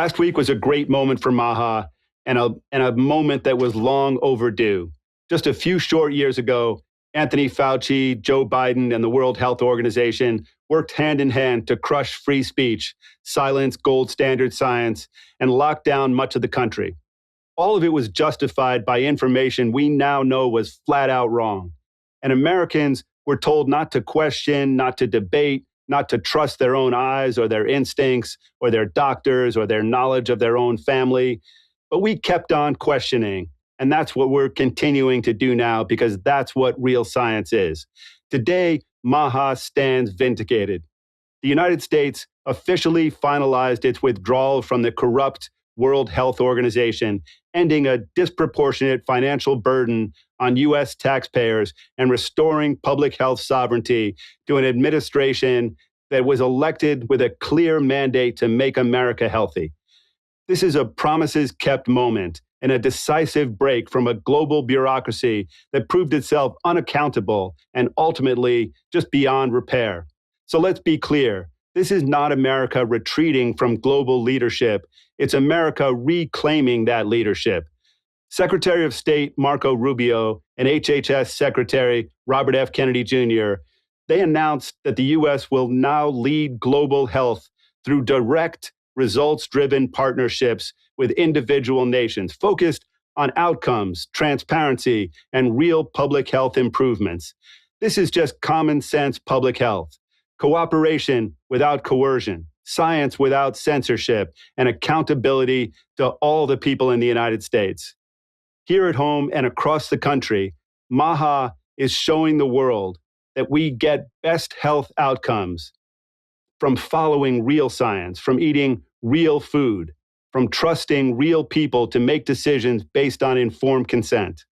Last week was a great moment for MAHA and a moment that was long overdue. Just a few short years ago, Anthony Fauci, Joe Biden, and the World Health Organization worked hand in hand to crush free speech, silence gold standard science, and lock down much of the country. All of it was justified by information we now know was flat out wrong. And Americans were told not to question, not to debate, not to trust their own eyes or their instincts or their doctors or their knowledge of their own family. But we kept on questioning. And that's what we're continuing to do now, because that's what real science is. Today, MAHA stands vindicated. The United States officially finalized its withdrawal from the corrupt World Health Organization, ending a disproportionate financial burden on U.S. taxpayers and restoring public health sovereignty to an administration that was elected with a clear mandate to make America healthy. This is a promises kept moment and a decisive break from a global bureaucracy that proved itself unaccountable and ultimately just beyond repair. So let's be clear. This is not America retreating from global leadership. It's America reclaiming that leadership. Secretary of State Marco Rubio and HHS Secretary Robert F. Kennedy Jr., they announced that the U.S. will now lead global health through direct, results-driven partnerships with individual nations focused on outcomes, transparency, and real public health improvements. This is just common sense public health. Cooperation without coercion, science without censorship, and accountability to all the people in the United States. Here at home and across the country, MAHA is showing the world that we get best health outcomes from following real science, from eating real food, from trusting real people to make decisions based on informed consent.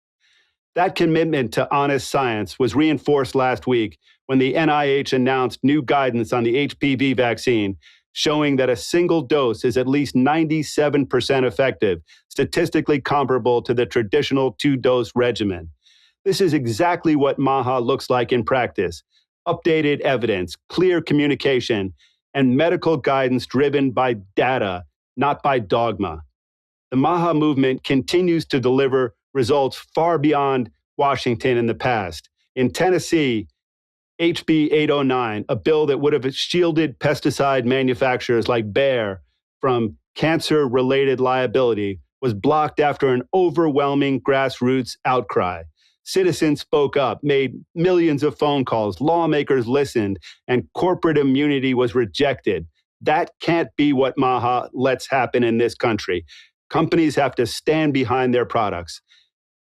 That commitment to honest science was reinforced last week when the NIH announced new guidance on the HPV vaccine, showing that a single dose is at least 97% effective, statistically comparable to the traditional two-dose regimen. This is exactly what MAHA looks like in practice. Updated evidence, clear communication, and medical guidance driven by data, not by dogma. The MAHA movement continues to deliver results far beyond Washington in the past. In Tennessee, HB 809, a bill that would have shielded pesticide manufacturers like Bayer from cancer-related liability, was blocked after an overwhelming grassroots outcry. Citizens spoke up, made millions of phone calls, lawmakers listened, and corporate immunity was rejected. That can't be what MAHA lets happen in this country. Companies have to stand behind their products.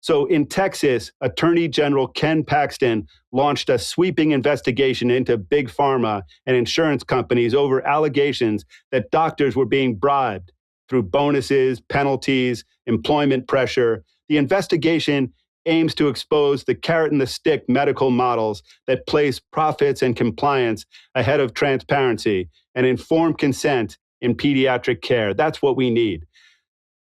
So in Texas, Attorney General Ken Paxton launched a sweeping investigation into big pharma and insurance companies over allegations that doctors were being bribed through bonuses, penalties, employment pressure. The investigation aims to expose the carrot and the stick medical models that place profits and compliance ahead of transparency and informed consent in pediatric care. That's what we need.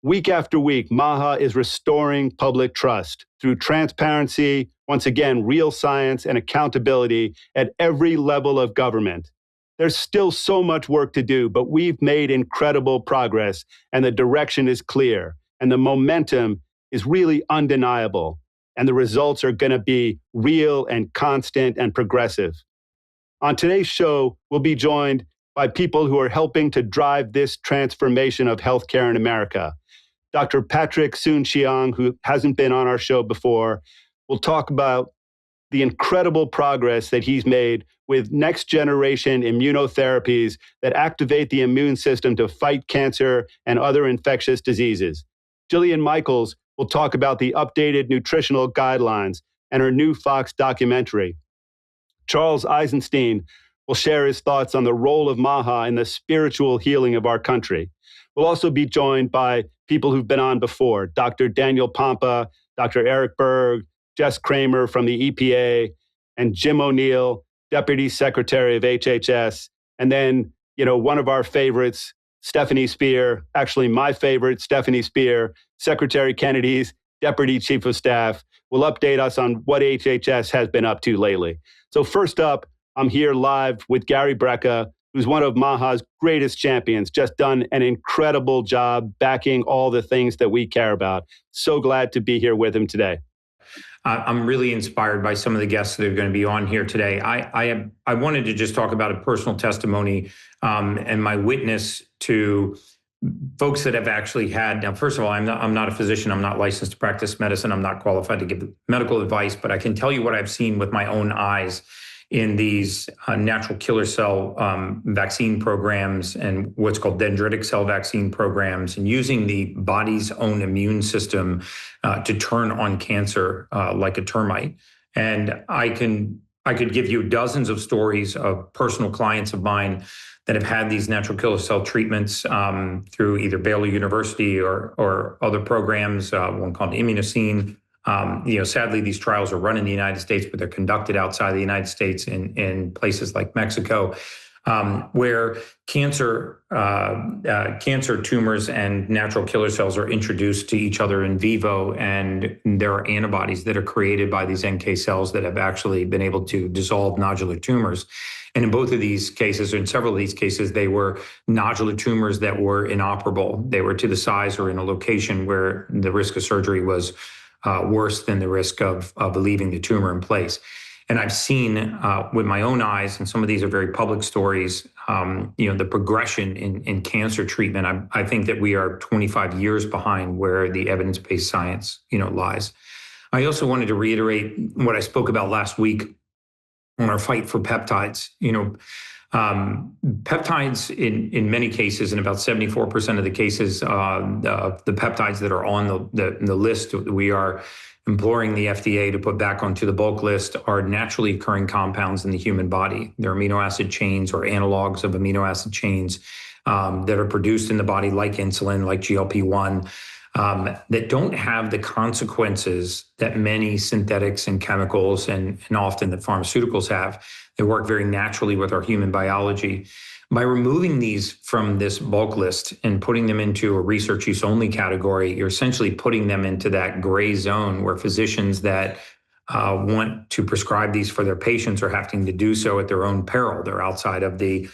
Week after week, MAHA is restoring public trust through transparency, once again, real science and accountability at every level of government. There's still so much work to do, but we've made incredible progress, and the direction is clear, and the momentum is really undeniable, and the results are going to be real and constant and progressive. On today's show, we'll be joined by people who are helping to drive this transformation of healthcare in America. Dr. Patrick Soon-Shiong, who hasn't been on our show before, will talk about the incredible progress that he's made with next-generation immunotherapies that activate the immune system to fight cancer and other infectious diseases. Jillian Michaels will talk about the updated nutritional guidelines and her new Fox documentary. Charles Eisenstein will share his thoughts on the role of MAHA in the spiritual healing of our country. We'll also be joined by people who've been on before, Dr. Daniel Pompa, Dr. Eric Berg, Jess Kramer from the EPA, and Jim O'Neill, Deputy Secretary of HHS, and then, one of our favorites, Stephanie Spear, actually my favorite, Stephanie Spear, Secretary Kennedy's Deputy Chief of Staff, will update us on what HHS has been up to lately. So first up, I'm here live with Gary Brecka, who's one of MAHA's greatest champions, just done an incredible job backing all the things that we care about. So glad to be here with him today. I'm really inspired by some of the guests that are going to be on here today. I wanted to just talk about a personal testimony and my witness to folks that have actually had. Now, first of all, I'm not a physician. I'm not licensed to practice medicine. I'm not qualified to give medical advice, but I can tell you what I've seen with my own eyes in these natural killer cell vaccine programs and what's called dendritic cell vaccine programs, and using the body's own immune system to turn on cancer like a termite. And I could give you dozens of stories of personal clients of mine that have had these natural killer cell treatments through either Baylor University or other programs, one called Immunotherapy. Sadly, these trials are run in the United States, but they're conducted outside the United States in places like Mexico, where cancer tumors and natural killer cells are introduced to each other in vivo, and there are antibodies that are created by these NK cells that have actually been able to dissolve nodular tumors. And in both of these cases, or in several of these cases, they were nodular tumors that were inoperable. They were to the size or in a location where the risk of surgery was worse than the risk of leaving the tumor in place. And I've seen with my own eyes, and some of these are very public stories, the progression in cancer treatment. I think that we are 25 years behind where the evidence-based science, lies. I also wanted to reiterate what I spoke about last week on our fight for peptides. Peptides in many cases, in about 74% of the cases, the peptides that are on the list that we are imploring the FDA to put back onto the bulk list are naturally occurring compounds in the human body. They're amino acid chains or analogs of amino acid chains that are produced in the body, like insulin, like GLP-1, that don't have the consequences that many synthetics and chemicals and often that pharmaceuticals have. They work very naturally with our human biology. By removing these from this bulk list and putting them into a research use only category, you're essentially putting them into that gray zone where physicians that want to prescribe these for their patients are having to do so at their own peril. They're outside of the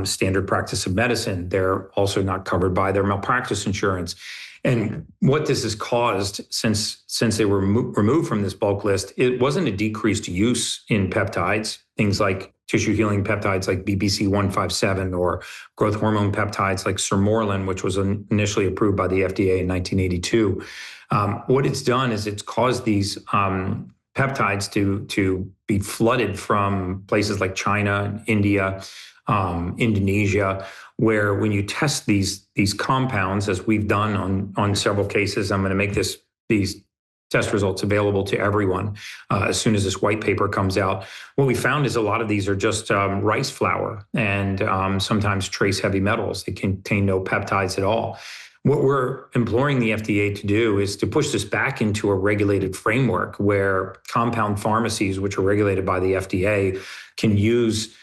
standard practice of medicine. They're also not covered by their malpractice insurance. And what this has caused since they were removed from this bulk list, it wasn't a decreased use in peptides, things like tissue healing peptides like BBC 157 or growth hormone peptides like sermorelin, which was initially approved by the FDA in 1982. What it's done is it's caused these peptides to be flooded from places like China, India, Indonesia, where when you test these compounds, as we've done on several cases, I'm going to make these test results available to everyone as soon as this white paper comes out. What we found is a lot of these are just rice flour and sometimes trace heavy metals. They contain no peptides at all. What we're imploring the FDA to do is to push this back into a regulated framework where compound pharmacies, which are regulated by the FDA, can use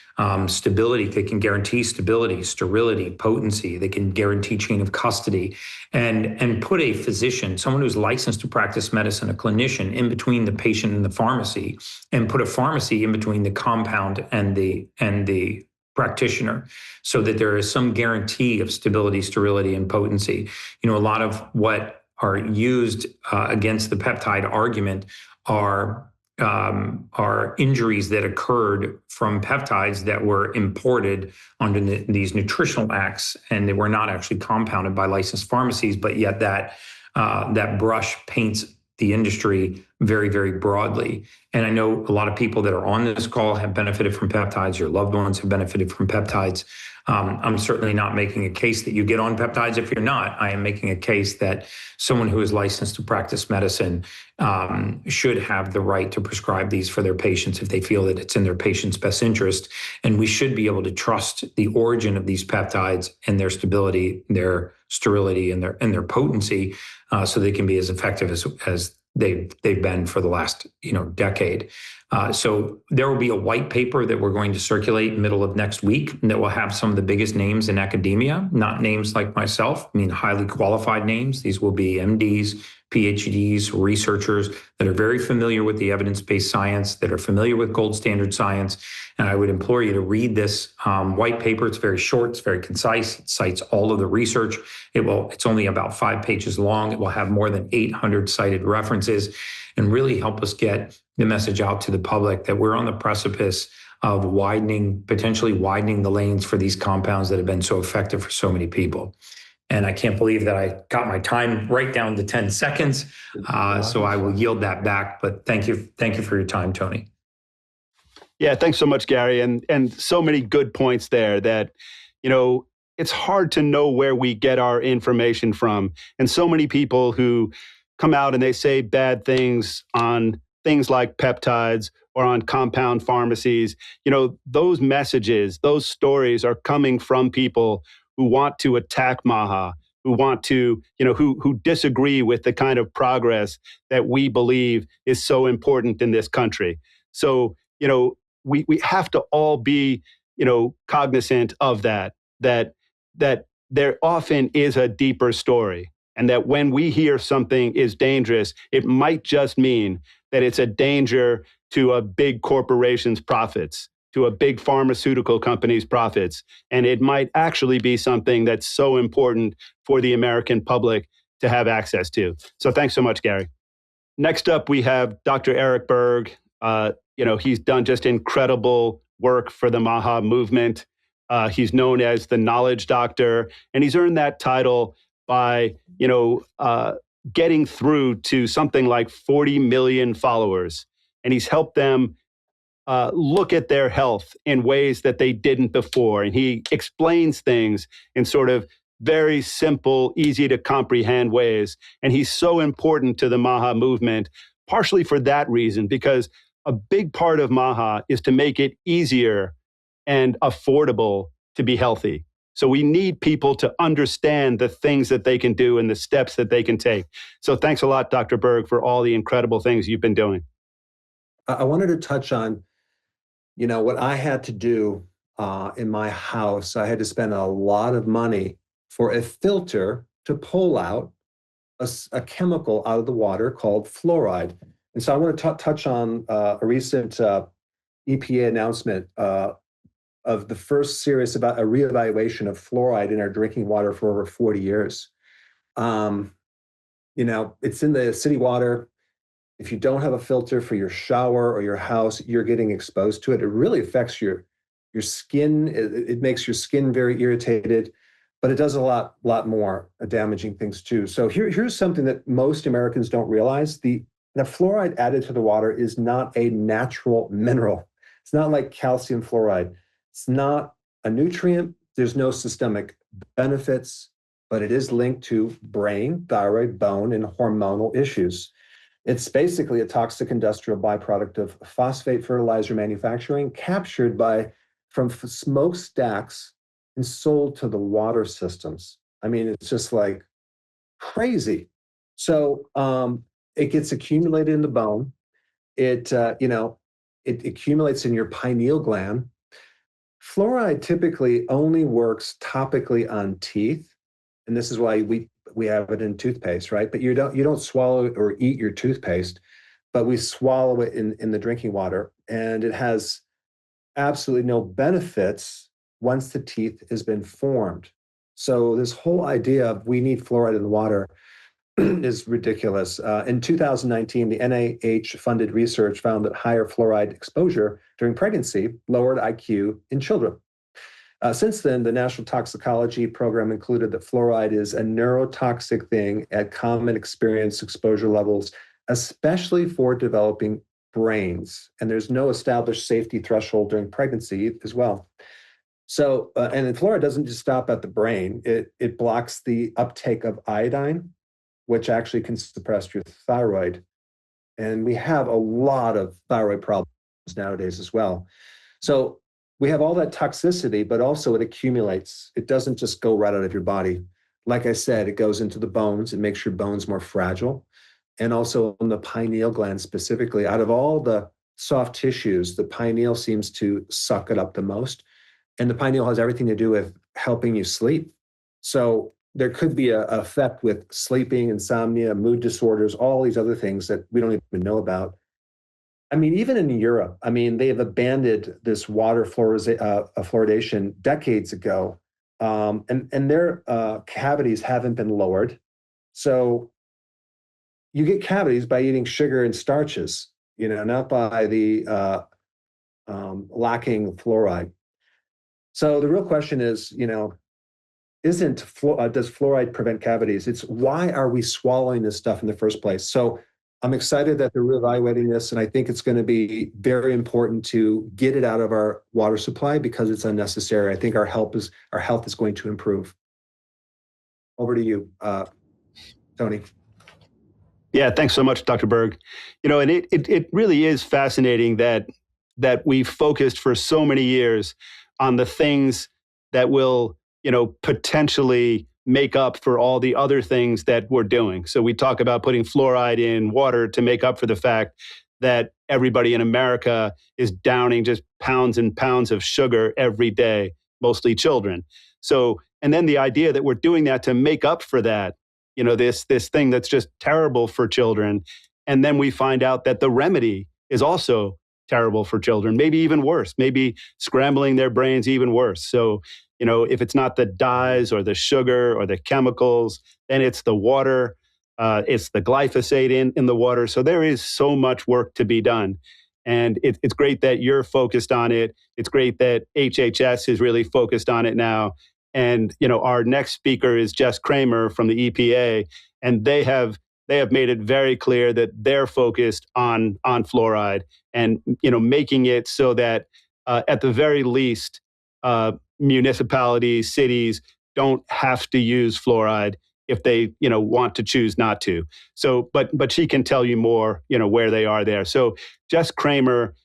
stability. They can guarantee stability, sterility, potency. They can guarantee chain of custody and put a physician, someone who's licensed to practice medicine, a clinician, in between the patient and the pharmacy, and put a pharmacy in between the compound and the practitioner, so that there is some guarantee of stability, sterility, and potency. A lot of what are used against the peptide argument are injuries that occurred from peptides that were imported under these nutritional acts, and they were not actually compounded by licensed pharmacies, but yet that brush paints the industry very, very broadly. And I know a lot of people that are on this call have benefited from peptides. Your loved ones have benefited from peptides. I'm certainly not making a case that you get on peptides if you're not. I am making a case that someone who is licensed to practice medicine should have the right to prescribe these for their patients if they feel that it's in their patient's best interest. And we should be able to trust the origin of these peptides and their stability, their sterility, and their potency, so they can be as effective as they've been for the last decade. So there will be a white paper that we're going to circulate middle of next week that will have some of the biggest names in academia, not names like myself, highly qualified names. These will be MDs, PhDs, researchers that are very familiar with the evidence-based science, that are familiar with gold standard science. And I would implore you to read this white paper. It's very short, it's very concise, it cites all of the research. It's only about 5 pages long. It will have more than 800 cited references and really help us get the message out to the public that we're on the precipice of potentially widening the lanes for these compounds that have been so effective for so many people. And I can't believe that I got my time right down to 10 seconds. So I will yield that back. But thank you for your time, Tony. Yeah, thanks so much, Gary. And so many good points there that, it's hard to know where we get our information from. And so many people who come out and they say bad things on things like peptides or on compound pharmacies, those messages, those stories are coming from people who want to attack MAHA, who want to, who disagree with the kind of progress that we believe is so important in this country. So, we have to all be, cognizant of that there often is a deeper story. And that when we hear something is dangerous, it might just mean that it's a danger to a big corporation's profits, to a big pharmaceutical company's profits. And it might actually be something that's so important for the American public to have access to. So thanks so much, Gary. Next up, we have Dr. Eric Berg. He's done just incredible work for the MAHA movement. He's known as the Knowledge Doctor, and he's earned that title by, getting through to something like 40 million followers. And he's helped them look at their health in ways that they didn't before. And he explains things in sort of very simple, easy to comprehend ways. And he's so important to the MAHA movement, partially for that reason, because a big part of MAHA is to make it easier and affordable to be healthy. So we need people to understand the things that they can do and the steps that they can take. So thanks a lot, Dr. Berg, for all the incredible things you've been doing. I wanted to touch on, what I had to do in my house. I had to spend a lot of money for a filter to pull out a chemical out of the water called fluoride. And so I want to touch on a recent EPA announcement of the first series about a reevaluation of fluoride in our drinking water for over 40 years. It's in the city water. If you don't have a filter for your shower or your house, you're getting exposed to it. It really affects your skin. It makes your skin very irritated, but it does a lot more damaging things too. So here's something that most Americans don't realize. The fluoride added to the water is not a natural mineral. It's not like calcium fluoride. It's not a nutrient. There's no systemic benefits, but it is linked to brain, thyroid, bone, and hormonal issues. It's basically a toxic industrial byproduct of phosphate fertilizer manufacturing captured from smokestacks and sold to the water systems. I mean, it's just like crazy. So it gets accumulated in the bone. It accumulates in your pineal gland. Fluoride typically only works topically on teeth, and this is why we have it in toothpaste, right? But you don't swallow or eat your toothpaste, but we swallow it in the drinking water, and it has absolutely no benefits once the teeth has been formed. So this whole idea of we need fluoride in the water is ridiculous. In 2019, the NIH-funded research found that higher fluoride exposure during pregnancy lowered IQ in children. Since then, the National Toxicology Program included that fluoride is a neurotoxic thing at common experience exposure levels, especially for developing brains. And there's no established safety threshold during pregnancy as well. So, and fluoride doesn't just stop at the brain. It blocks the uptake of iodine, which actually can suppress your thyroid. And we have a lot of thyroid problems nowadays as well. So we have all that toxicity, but also it accumulates. It doesn't just go right out of your body. Like I said, it goes into the bones. It makes your bones more fragile. And also in the pineal gland specifically, out of all the soft tissues, the pineal seems to suck it up the most. And the pineal has everything to do with helping you sleep. So there could be a effect with sleeping, insomnia, mood disorders, all these other things that we don't even know about. I mean, even in Europe, I mean, they have abandoned this water fluoridation decades ago, and their cavities haven't been lowered. So you get cavities by eating sugar and starches, not by the lacking fluoride. So the real question is, does fluoride prevent cavities? It's why are we swallowing this stuff in the first place? So I'm excited that they're reevaluating this, and I think it's going to be very important to get it out of our water supply because it's unnecessary. I think our health is going to improve. Over to you, Tony. Yeah, thanks so much, Dr. Berg. And it really is fascinating that we've focused for so many years on the things that will, potentially make up for all the other things that we're doing. So we talk about putting fluoride in water to make up for the fact that everybody in America is downing just pounds and pounds of sugar every day, mostly children. So, and then the idea that we're doing that to make up for that, this thing that's just terrible for children. And then we find out that the remedy is also terrible for children, maybe even worse, maybe scrambling their brains even worse. So, if it's not the dyes or the sugar or the chemicals, then it's the water, it's the glyphosate in the water. So there is so much work to be done. And it's great that you're focused on it. It's great that HHS is really focused on it now. And, our next speaker is Jess Kramer from the EPA, and they have made it very clear that they're focused on fluoride and, making it so that at the very least, municipalities, cities don't have to use fluoride if they, want to choose not to. So, but she can tell you more, where they are there. So Jess Kramer,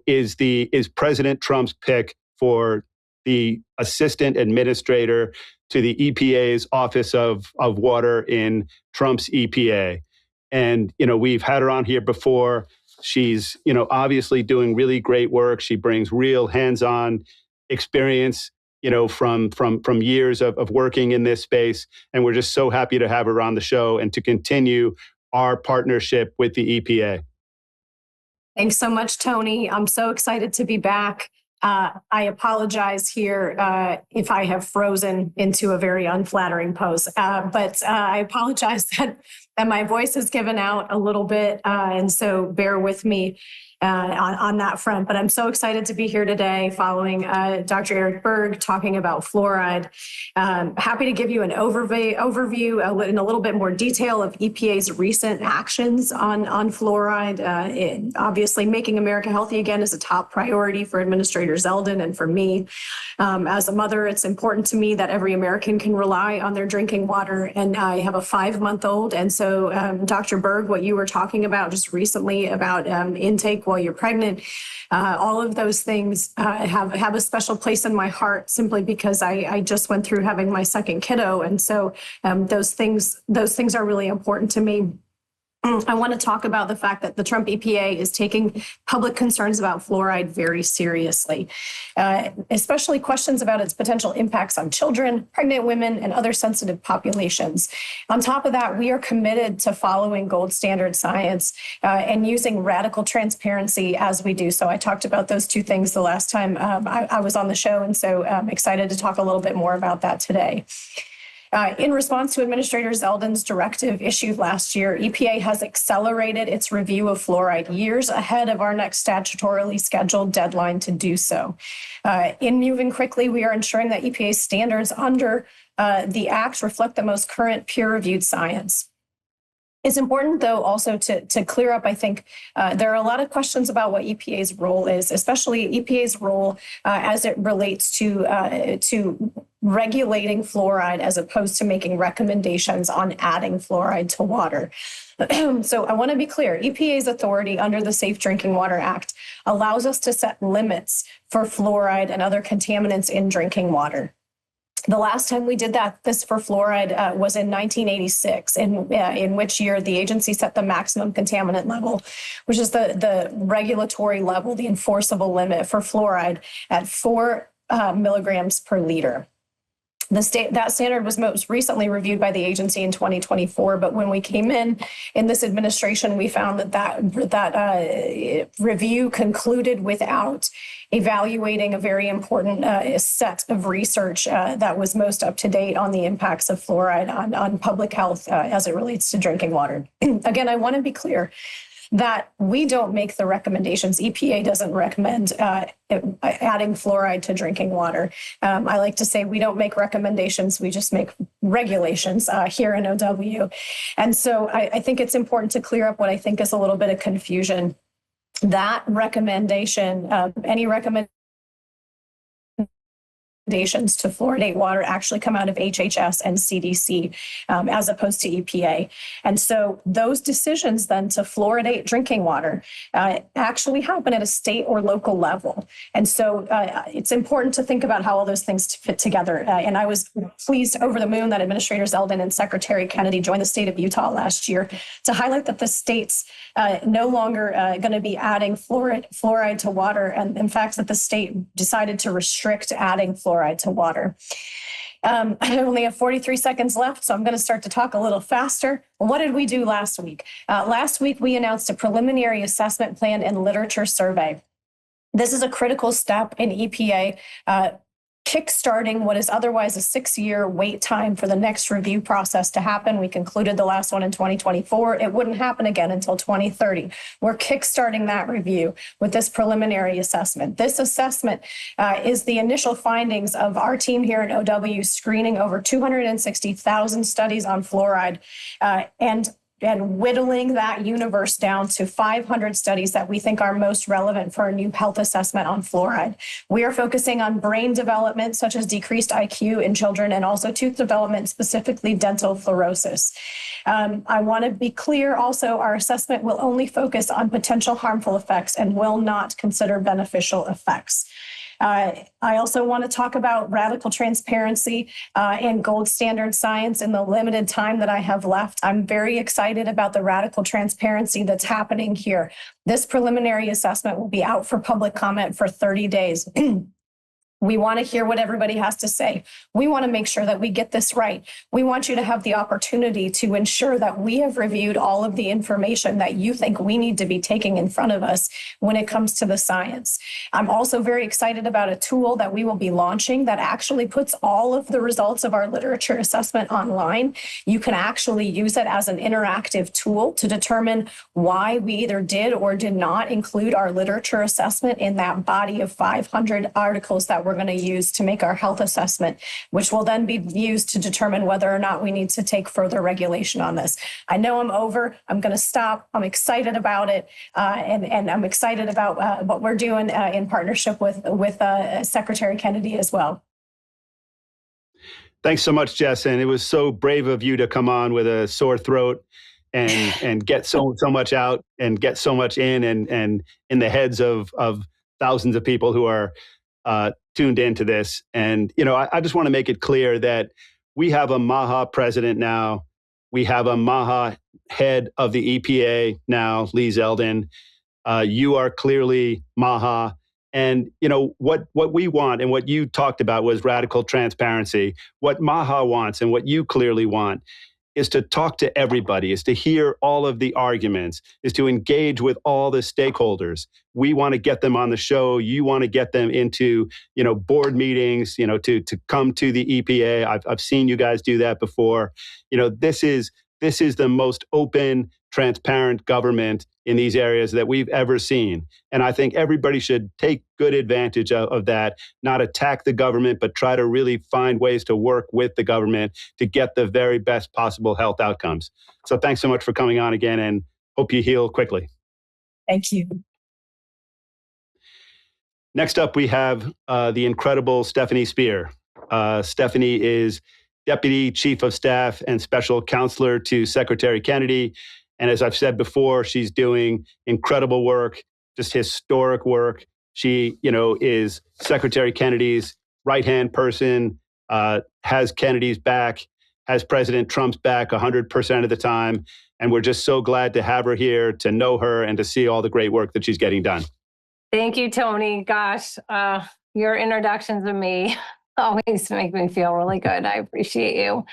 is President Trump's pick for the assistant administrator to the EPA's Office of Water in Trump's EPA. And, we've had her on here before. She's, obviously doing really great work. She brings real hands-on experience, from years of working in this space. And we're just so happy to have her on the show and to continue our partnership with the EPA. Thanks so much, Tony. I'm so excited to be back. I apologize here if I have frozen into a very unflattering pose, but I apologize that my voice has given out a little bit, and so bear with me on that front. But I'm so excited to be here today following Dr. Eric Berg talking about fluoride. Happy to give you an overview in a little bit more detail of EPA's recent actions on fluoride. Obviously, making America healthy again is a top priority for Administrator Zeldin and for me. As a mother, it's important to me that every American can rely on their drinking water. And I have a 5-month-old. And so, Dr. Berg, what you were talking about just recently about intake while you're pregnant, all of those things have a special place in my heart simply because I just went through having my second kiddo. And so those things are really important to me. I want to talk about the fact that the Trump EPA is taking public concerns about fluoride very seriously, especially questions about its potential impacts on children, pregnant women, and other sensitive populations. On top of that, we are committed to following gold standard science and using radical transparency as we do so. I talked about those two things the last time I was on the show, and so I'm excited to talk a little bit more about that today. In response to Administrator Zeldin's directive issued last year, EPA has accelerated its review of fluoride years ahead of our next statutorily scheduled deadline to do so. In moving quickly, we are ensuring that EPA's standards under the Act reflect the most current peer-reviewed science. It's important, though, also to clear up, I think, there are a lot of questions about what EPA's role is, especially EPA's role as it relates to regulating fluoride as opposed to making recommendations on adding fluoride to water. So I want to be clear, EPA's authority under the Safe Drinking Water Act allows us to set limits for fluoride and other contaminants in drinking water. The last time we did this for fluoride was in 1986, in which year the agency set the maximum contaminant level, which is the regulatory level, the enforceable limit for fluoride at 4 milligrams per liter. That standard was most recently reviewed by the agency in 2024, but when we came in this administration, we found that review concluded without evaluating a very important set of research that was most up to date on the impacts of fluoride on public health as it relates to drinking water. Again, I want to be clear that we don't make the recommendations. EPA doesn't recommend adding fluoride to drinking water. I like to say we don't make recommendations, we just make regulations here in OW. And so I think it's important to clear up what I think is a little bit of confusion. That recommendation, any recommendation to fluoridate water actually come out of HHS and CDC as opposed to EPA. And so those decisions then to fluoridate drinking water actually happen at a state or local level. And so it's important to think about how all those things fit together. And I was pleased over the moon that Administrators Eldon and Secretary Kennedy joined the state of Utah last year to highlight that the state's no longer going to be adding fluoride to water. And in fact, that the state decided to restrict adding fluoride to water. I only have 43 seconds left, so I'm going to start to talk a little faster. What did we do last week? Last week, we announced a preliminary assessment plan and literature survey. This is a critical step in EPA kickstarting what is otherwise a 6-year wait time for the next review process to happen. We concluded the last one in 2024. It wouldn't happen again until 2030. We're kickstarting that review with this preliminary assessment. This assessment is the initial findings of our team here at OW screening over 260,000 studies on fluoride and whittling that universe down to 500 studies that we think are most relevant for a new health assessment on fluoride. We are focusing on brain development, such as decreased IQ in children, and also tooth development, specifically dental fluorosis. I want to be clear also, our assessment will only focus on potential harmful effects and will not consider beneficial effects. I also want to talk about radical transparency and gold standard science in the limited time that I have left. I'm very excited about the radical transparency that's happening here. This preliminary assessment will be out for public comment for 30 days. We want to hear what everybody has to say. We want to make sure that we get this right. We want you to have the opportunity to ensure that we have reviewed all of the information that you think we need to be taking in front of us when it comes to the science. I'm also very excited about a tool that we will be launching that actually puts all of the results of our literature assessment online. You can actually use it as an interactive tool to determine why we either did or did not include our literature assessment in that body of 500 articles that we're going to use to make our health assessment, which will then be used to determine whether or not we need to take further regulation on this. I know I'm over. I'm going to stop. I'm excited about it. And I'm excited about what we're doing in partnership with Secretary Kennedy as well. Thanks so much, Jess. And it was so brave of you to come on with a sore throat and get so much out and get so much in and in the heads of thousands of people who are tuned into this. And, I just want to make it clear that we have a MAHA president now. We have a MAHA head of the EPA now, Lee Zeldin. You are clearly MAHA. And, what we want and what you talked about was radical transparency. What MAHA wants and what you clearly want is to talk to everybody, is to hear all of the arguments, is to engage with all the stakeholders. We want to get them on the show. You want to get them into, board meetings, to come to the EPA. I've seen you guys do that before. This is the most open, transparent government in these areas that we've ever seen. And I think everybody should take good advantage of that, not attack the government, but try to really find ways to work with the government to get the very best possible health outcomes. So thanks so much for coming on again, and hope you heal quickly. Thank you. Next up, we have the incredible Stephanie Spear. Stephanie is Deputy Chief of Staff and Special Counselor to Secretary Kennedy. And as I've said before, she's doing incredible work, just historic work. She, is Secretary Kennedy's right-hand person, has Kennedy's back, has President Trump's back 100% of the time. And we're just so glad to have her here, to know her, and to see all the great work that she's getting done. Thank you, Tony. Gosh, your introduction to me always make me feel really good. I appreciate you.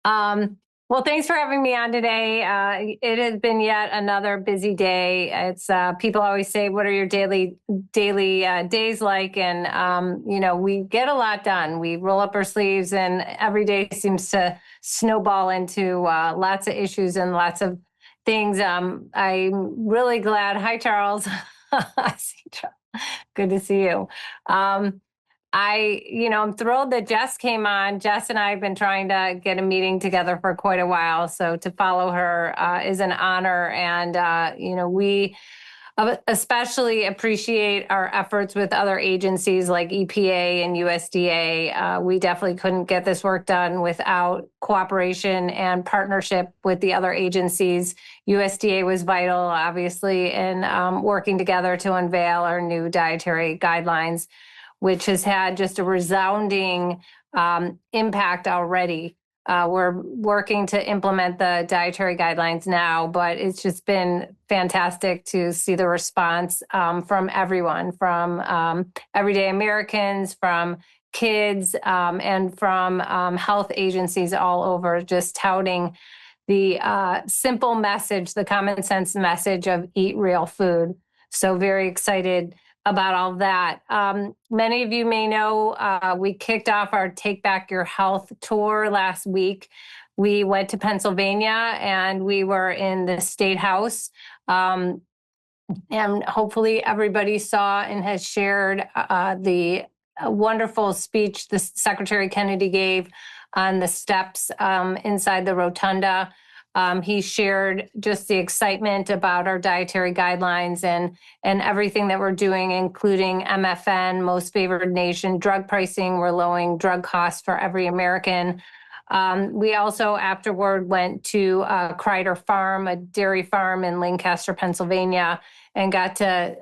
Well, thanks for having me on today. It has been yet another busy day. It's people always say, "What are your daily days like?" And we get a lot done. We roll up our sleeves, and every day seems to snowball into lots of issues and lots of things. I'm really glad. Hi, Charles. I see Charles. Good to see you. I'm thrilled that Jess came on. Jess and I have been trying to get a meeting together for quite a while. So to follow her is an honor. And, we especially appreciate our efforts with other agencies like EPA and USDA. We definitely couldn't get this work done without cooperation and partnership with the other agencies. USDA was vital, obviously, in working together to unveil our new dietary guidelines, which has had just a resounding impact already. We're working to implement the dietary guidelines now, but it's just been fantastic to see the response from everyone, from everyday Americans, from kids, and from health agencies all over, just touting the simple message, the common sense message of eat real food. So very excited about all that. Many of you may know we kicked off our Take Back Your Health tour last week. We went to Pennsylvania and we were in the State House. And hopefully everybody saw and has shared the wonderful speech the Secretary Kennedy gave on the steps inside the rotunda. He shared just the excitement about our dietary guidelines and everything that we're doing, including MFN, most favored nation, drug pricing. We're lowering drug costs for every American. We also afterward went to Kreider Farm, a dairy farm in Lancaster, Pennsylvania, and got to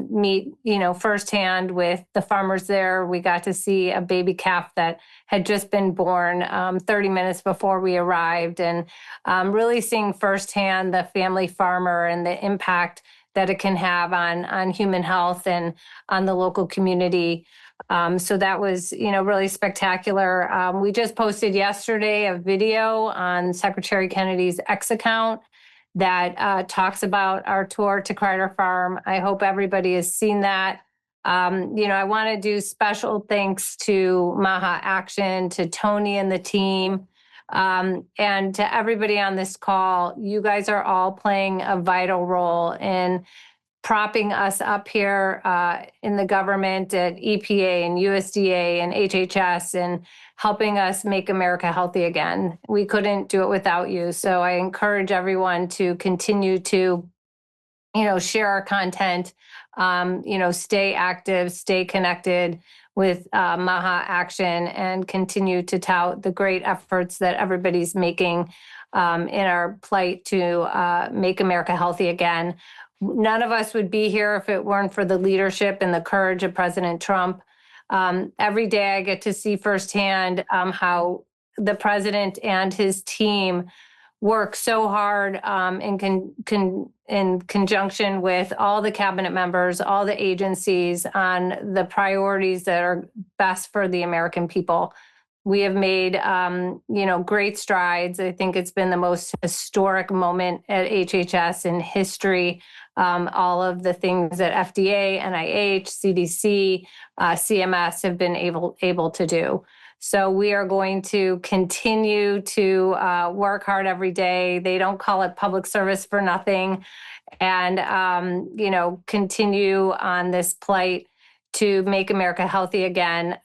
meet, firsthand with the farmers there. We got to see a baby calf that had just been born 30 minutes before we arrived, and really seeing firsthand the family farmer and the impact that it can have on human health and on the local community. So that was, really spectacular. We just posted yesterday a video on Secretary Kennedy's X account that talks about our tour to Kreider Farm. I hope everybody has seen that. I want to do special thanks to MAHA Action, to Tony and the team, and to everybody on this call. You guys are all playing a vital role in propping us up here in the government at EPA and USDA and HHS and helping us make America healthy again. We couldn't do it without you. So I encourage everyone to continue to, share our content, stay active, stay connected with MAHA Action, and continue to tout the great efforts that everybody's making in our plight to make America healthy again. None of us would be here if it weren't for the leadership and the courage of President Trump. Every day I get to see firsthand how the president and his team work so hard in conjunction with all the cabinet members, all the agencies on the priorities that are best for the American people. We have made, great strides. I think it's been the most historic moment at HHS in history. All of the things that FDA, NIH, CDC, CMS have been able to do. So we are going to continue to work hard every day. They don't call it public service for nothing, and continue on this plight to make America healthy again.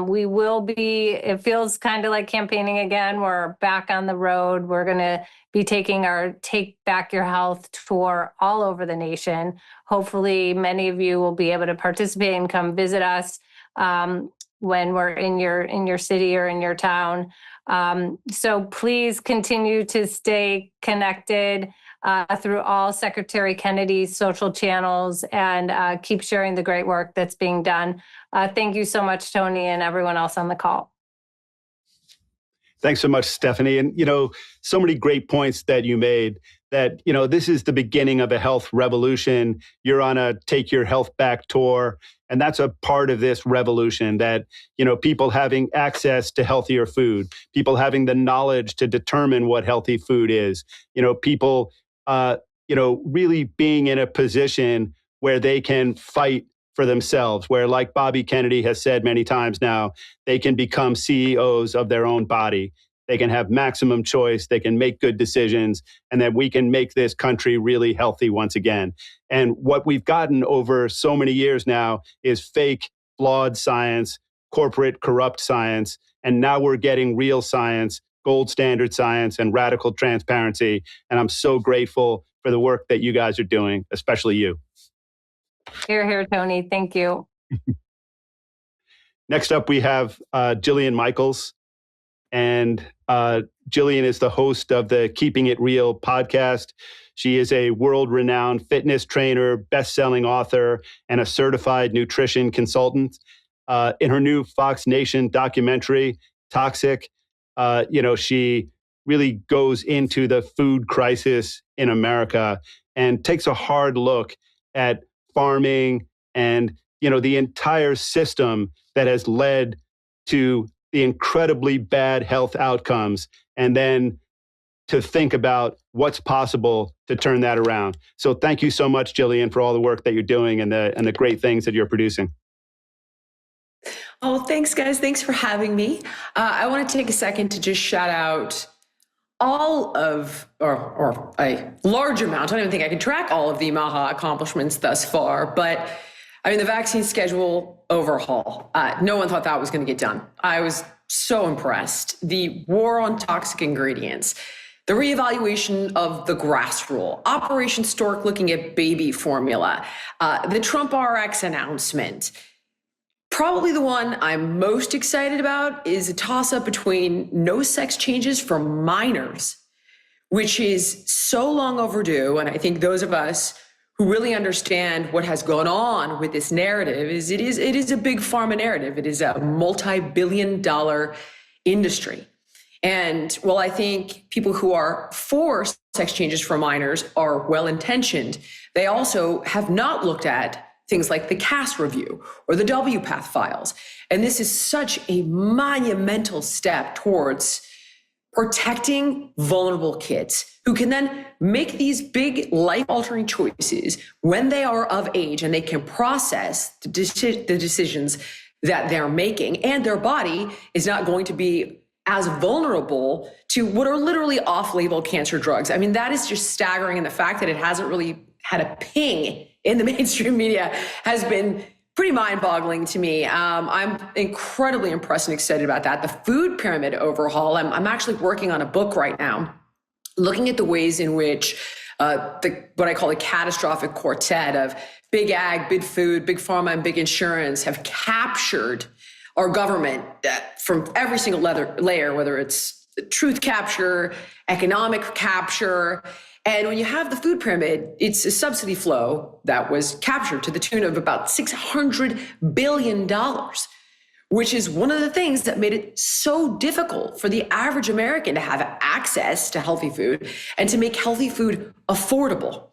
We will be, it feels kind of like campaigning again. We're back on the road. We're going to be taking our Take Back Your Health tour all over the nation. Hopefully many of you will be able to participate and come visit us when we're in your city or in your town. So please continue to stay connected through all Secretary Kennedy's social channels, and keep sharing the great work that's being done. Thank you so much, Tony, and everyone else on the call. Thanks so much, Stephanie. And, so many great points that you made. that, this is the beginning of a health revolution. You're on a Take Your Health Back tour. And that's a part of this revolution that, people having access to healthier food, people having the knowledge to determine what healthy food is, people, really being in a position where they can fight for themselves, where, like Bobby Kennedy has said many times now, they can become CEOs of their own body. They can have maximum choice. They can make good decisions, and that we can make this country really healthy once again. And what we've gotten over so many years now is fake, flawed science, corporate, corrupt science. And now we're getting real science, gold standard science, and radical transparency. And I'm so grateful for the work that you guys are doing, especially you. Hear, hear, Tony. Thank you. Next up, we have Jillian Michaels. And Jillian is the host of the Keeping It Real podcast. She is a world-renowned fitness trainer, best-selling author, and a certified nutrition consultant. In her new Fox Nation documentary, Toxic, she really goes into the food crisis in America and takes a hard look at farming and, the entire system that has led to the incredibly bad health outcomes, and then to think about what's possible to turn that around. So thank you so much, Jillian, for all the work that you're doing and the great things that you're producing. Oh, thanks, guys. Thanks for having me. I want to take a second to just shout out all of, or a large amount, I don't even think I can track all of the MAHA accomplishments thus far, but the vaccine schedule overhaul. No one thought that was going to get done. I was so impressed. The war on toxic ingredients, the reevaluation of the grass rule, Operation Stork looking at baby formula, the Trump RX announcement. Probably the one I'm most excited about is a toss-up between no sex changes for minors, which is so long overdue. And I think those of us who really understand what has gone on with this narrative is it is a big pharma narrative. It is a multi-billion-dollar industry. And while I think people who are for sex changes for minors are well-intentioned, they also have not looked at things like the CAS review or the WPATH files. And this is such a monumental step towards protecting vulnerable kids who can then make these big life-altering choices when they are of age and they can process the decisions that they're making, and their body is not going to be as vulnerable to what are literally off-label cancer drugs. That is just staggering, and the fact that it hasn't really had a ping in the mainstream media has been pretty mind-boggling to me. I'm incredibly impressed and excited about that. The food pyramid overhaul, I'm actually working on a book right now, looking at the ways in which what I call the catastrophic quartet of big ag, big food, big pharma, and big insurance have captured our government from every single layer, whether it's truth capture, economic capture. And when you have the food pyramid, it's a subsidy flow that was captured to the tune of about $600 billion, which is one of the things that made it so difficult for the average American to have access to healthy food and to make healthy food affordable.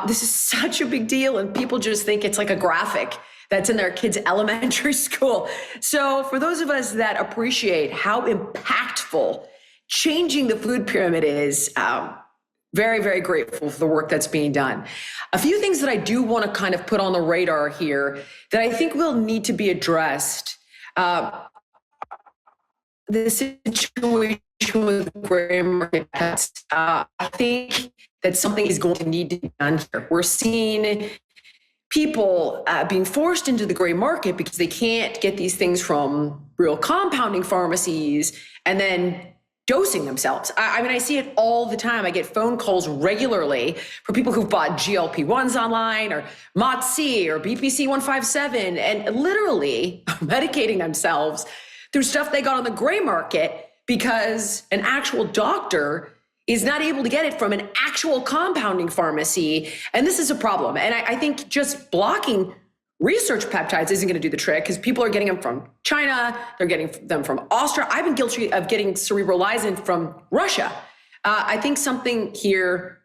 This is such a big deal, and people just think it's like a graphic that's in their kids' elementary school. So for those of us that appreciate how impactful changing the food pyramid is, very, very grateful for the work that's being done. A few things that I do want to kind of put on the radar here that I think will need to be addressed. The situation with gray market pets, I think that something is going to need to be done here. We're seeing people being forced into the gray market because they can't get these things from real compounding pharmacies and then dosing themselves. I see it all the time. I get phone calls regularly for people who've bought GLP-1s online or MOTS-C or BPC 157 and literally medicating themselves through stuff they got on the gray market because an actual doctor is not able to get it from an actual compounding pharmacy. And this is a problem. And I think just blocking research peptides isn't going to do the trick because people are getting them from China. They're getting them from Austria. I've been guilty of getting cerebral lysin from Russia. I think something here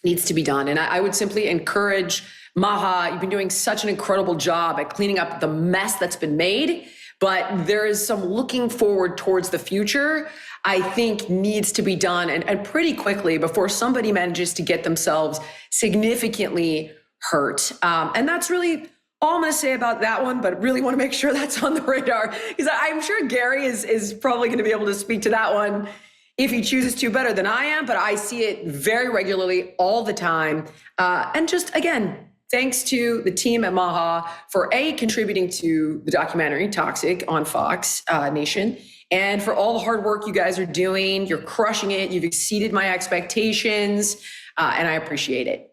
needs to be done. And I would simply encourage MAHA. You've been doing such an incredible job at cleaning up the mess that's been made, but there is some looking forward towards the future I think needs to be done and pretty quickly before somebody manages to get themselves significantly hurt. And that's really all I'm going to say about that one, but really want to make sure that's on the radar, because I'm sure Gary is probably going to be able to speak to that one if he chooses to better than I am, but I see it very regularly all the time. And just, again, thanks to the team at MAHA for contributing to the documentary Toxic on Fox Nation, and for all the hard work you guys are doing. You're crushing it. You've exceeded my expectations, and I appreciate it.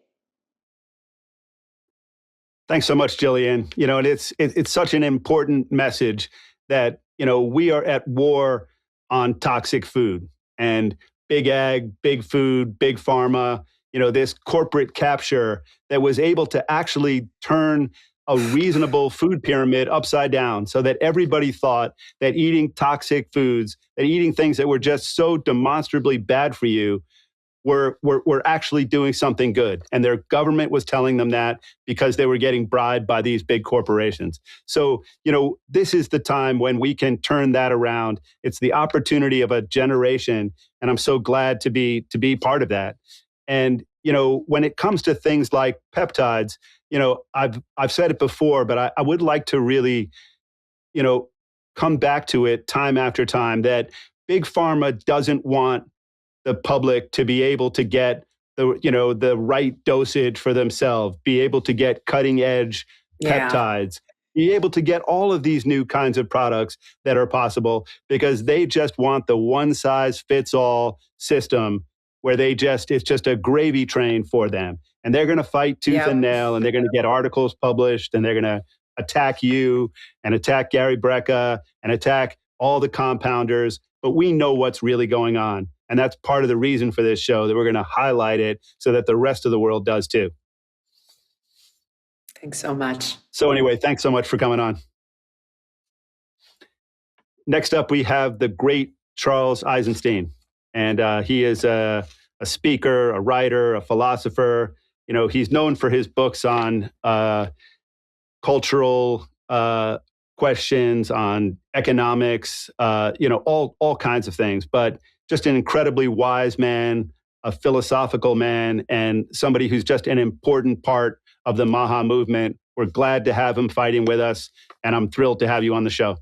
Thanks so much, Jillian. And it's such an important message that, we are at war on toxic food and big ag, big food, big pharma, this corporate capture that was able to actually turn a reasonable food pyramid upside down so that everybody thought that eating toxic foods, that eating things that were just so demonstrably bad for you were actually doing something good. And their government was telling them that because they were getting bribed by these big corporations. So, this is the time when we can turn that around. It's the opportunity of a generation. And I'm so glad to be part of that. And, when it comes to things like peptides, I've said it before, but I would like to really, come back to it time after time, that big pharma doesn't want the public to be able to get the right dosage for themselves, be able to get cutting edge peptides, be able to get all of these new kinds of products that are possible, because they just want the one size fits all system where it's just a gravy train for them. And they're going to fight tooth and nail, and they're going to get articles published, and they're going to attack you and attack Gary Brecka and attack all the compounders. But we know what's really going on. And that's part of the reason for this show, that we're going to highlight it so that the rest of the world does too. Thanks so much. So anyway, thanks so much for coming on. Next up, we have the great Charles Eisenstein. And he is a speaker, a writer, a philosopher. He's known for his books on cultural questions, on economics, all kinds of things. But just an incredibly wise man, a philosophical man, and somebody who's just an important part of the MAHA movement. We're glad to have him fighting with us, and I'm thrilled to have you on the show.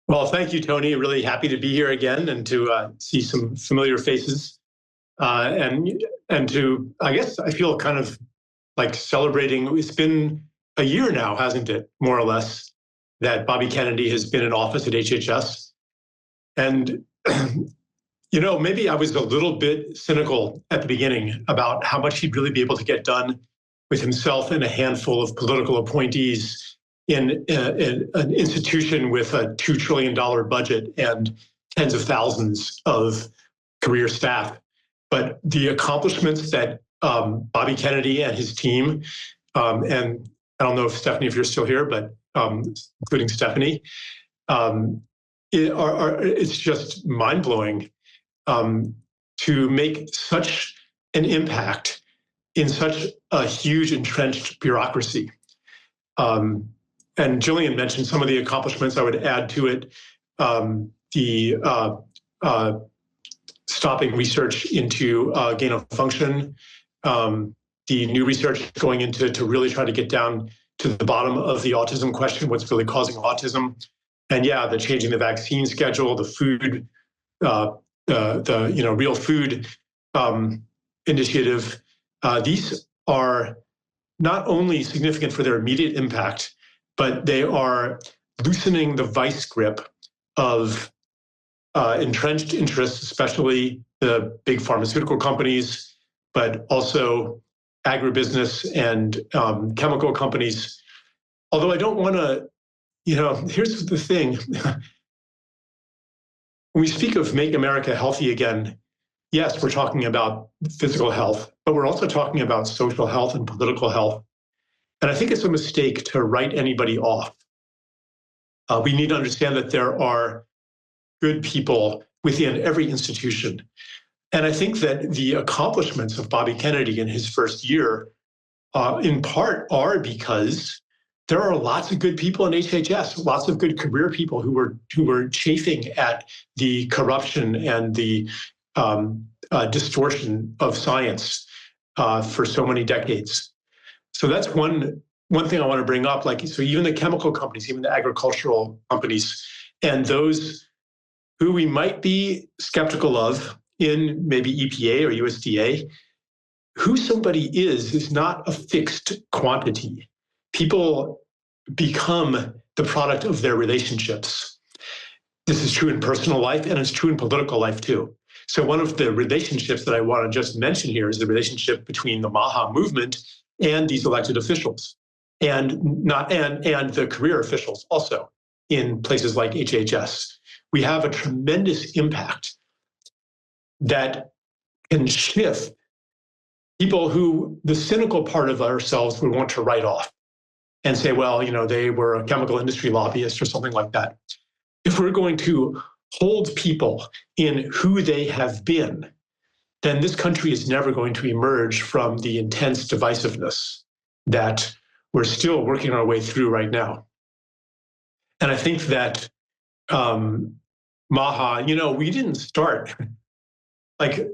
Well, thank you, Tony. Really happy to be here again and to see some familiar faces, and to, I guess, I feel kind of like celebrating. It's been a year now, hasn't it, more or less, that Bobby Kennedy has been in office at HHS, and maybe I was a little bit cynical at the beginning about how much he'd really be able to get done with himself and a handful of political appointees in an institution with a $2 trillion budget and tens of thousands of career staff. But the accomplishments that Bobby Kennedy and his team, and I don't know if Stephanie, if you're still here, but including Stephanie, it's just mind-blowing to make such an impact in such a huge entrenched bureaucracy. And Jillian mentioned some of the accomplishments. I would add to it the stopping research into gain of function, the new research going into to really try to get down to the bottom of the autism question, what's really causing autism, and the changing the vaccine schedule, the food, the real food initiative. These are not only significant for their immediate impact, but they are loosening the vice grip of entrenched interests, especially the big pharmaceutical companies, but also agribusiness and chemical companies. Although I don't want to, here's the thing. When we speak of Make America Healthy Again, yes, we're talking about physical health, but we're also talking about social health and political health. And I think it's a mistake to write anybody off. We need to understand that there are good people within every institution. And I think that the accomplishments of Bobby Kennedy in his first year, in part, are because there are lots of good people in HHS, lots of good career people who were chafing at the corruption and the distortion of science for so many decades. So that's one thing I want to bring up. Like, so even the chemical companies, even the agricultural companies, and those who we might be skeptical of in maybe EPA or USDA, who somebody is not a fixed quantity. People become the product of their relationships. This is true in personal life, and it's true in political life too. So one of the relationships that I want to just mention here is the relationship between the MAHA movement and these elected officials, and the career officials also in places like HHS. We have a tremendous impact that can shift people who the cynical part of ourselves would want to write off and say, well, they were a chemical industry lobbyist or something like that. If we're going to hold people in who they have been, then this country is never going to emerge from the intense divisiveness that we're still working our way through right now. And I think that MAHA, we didn't start, like,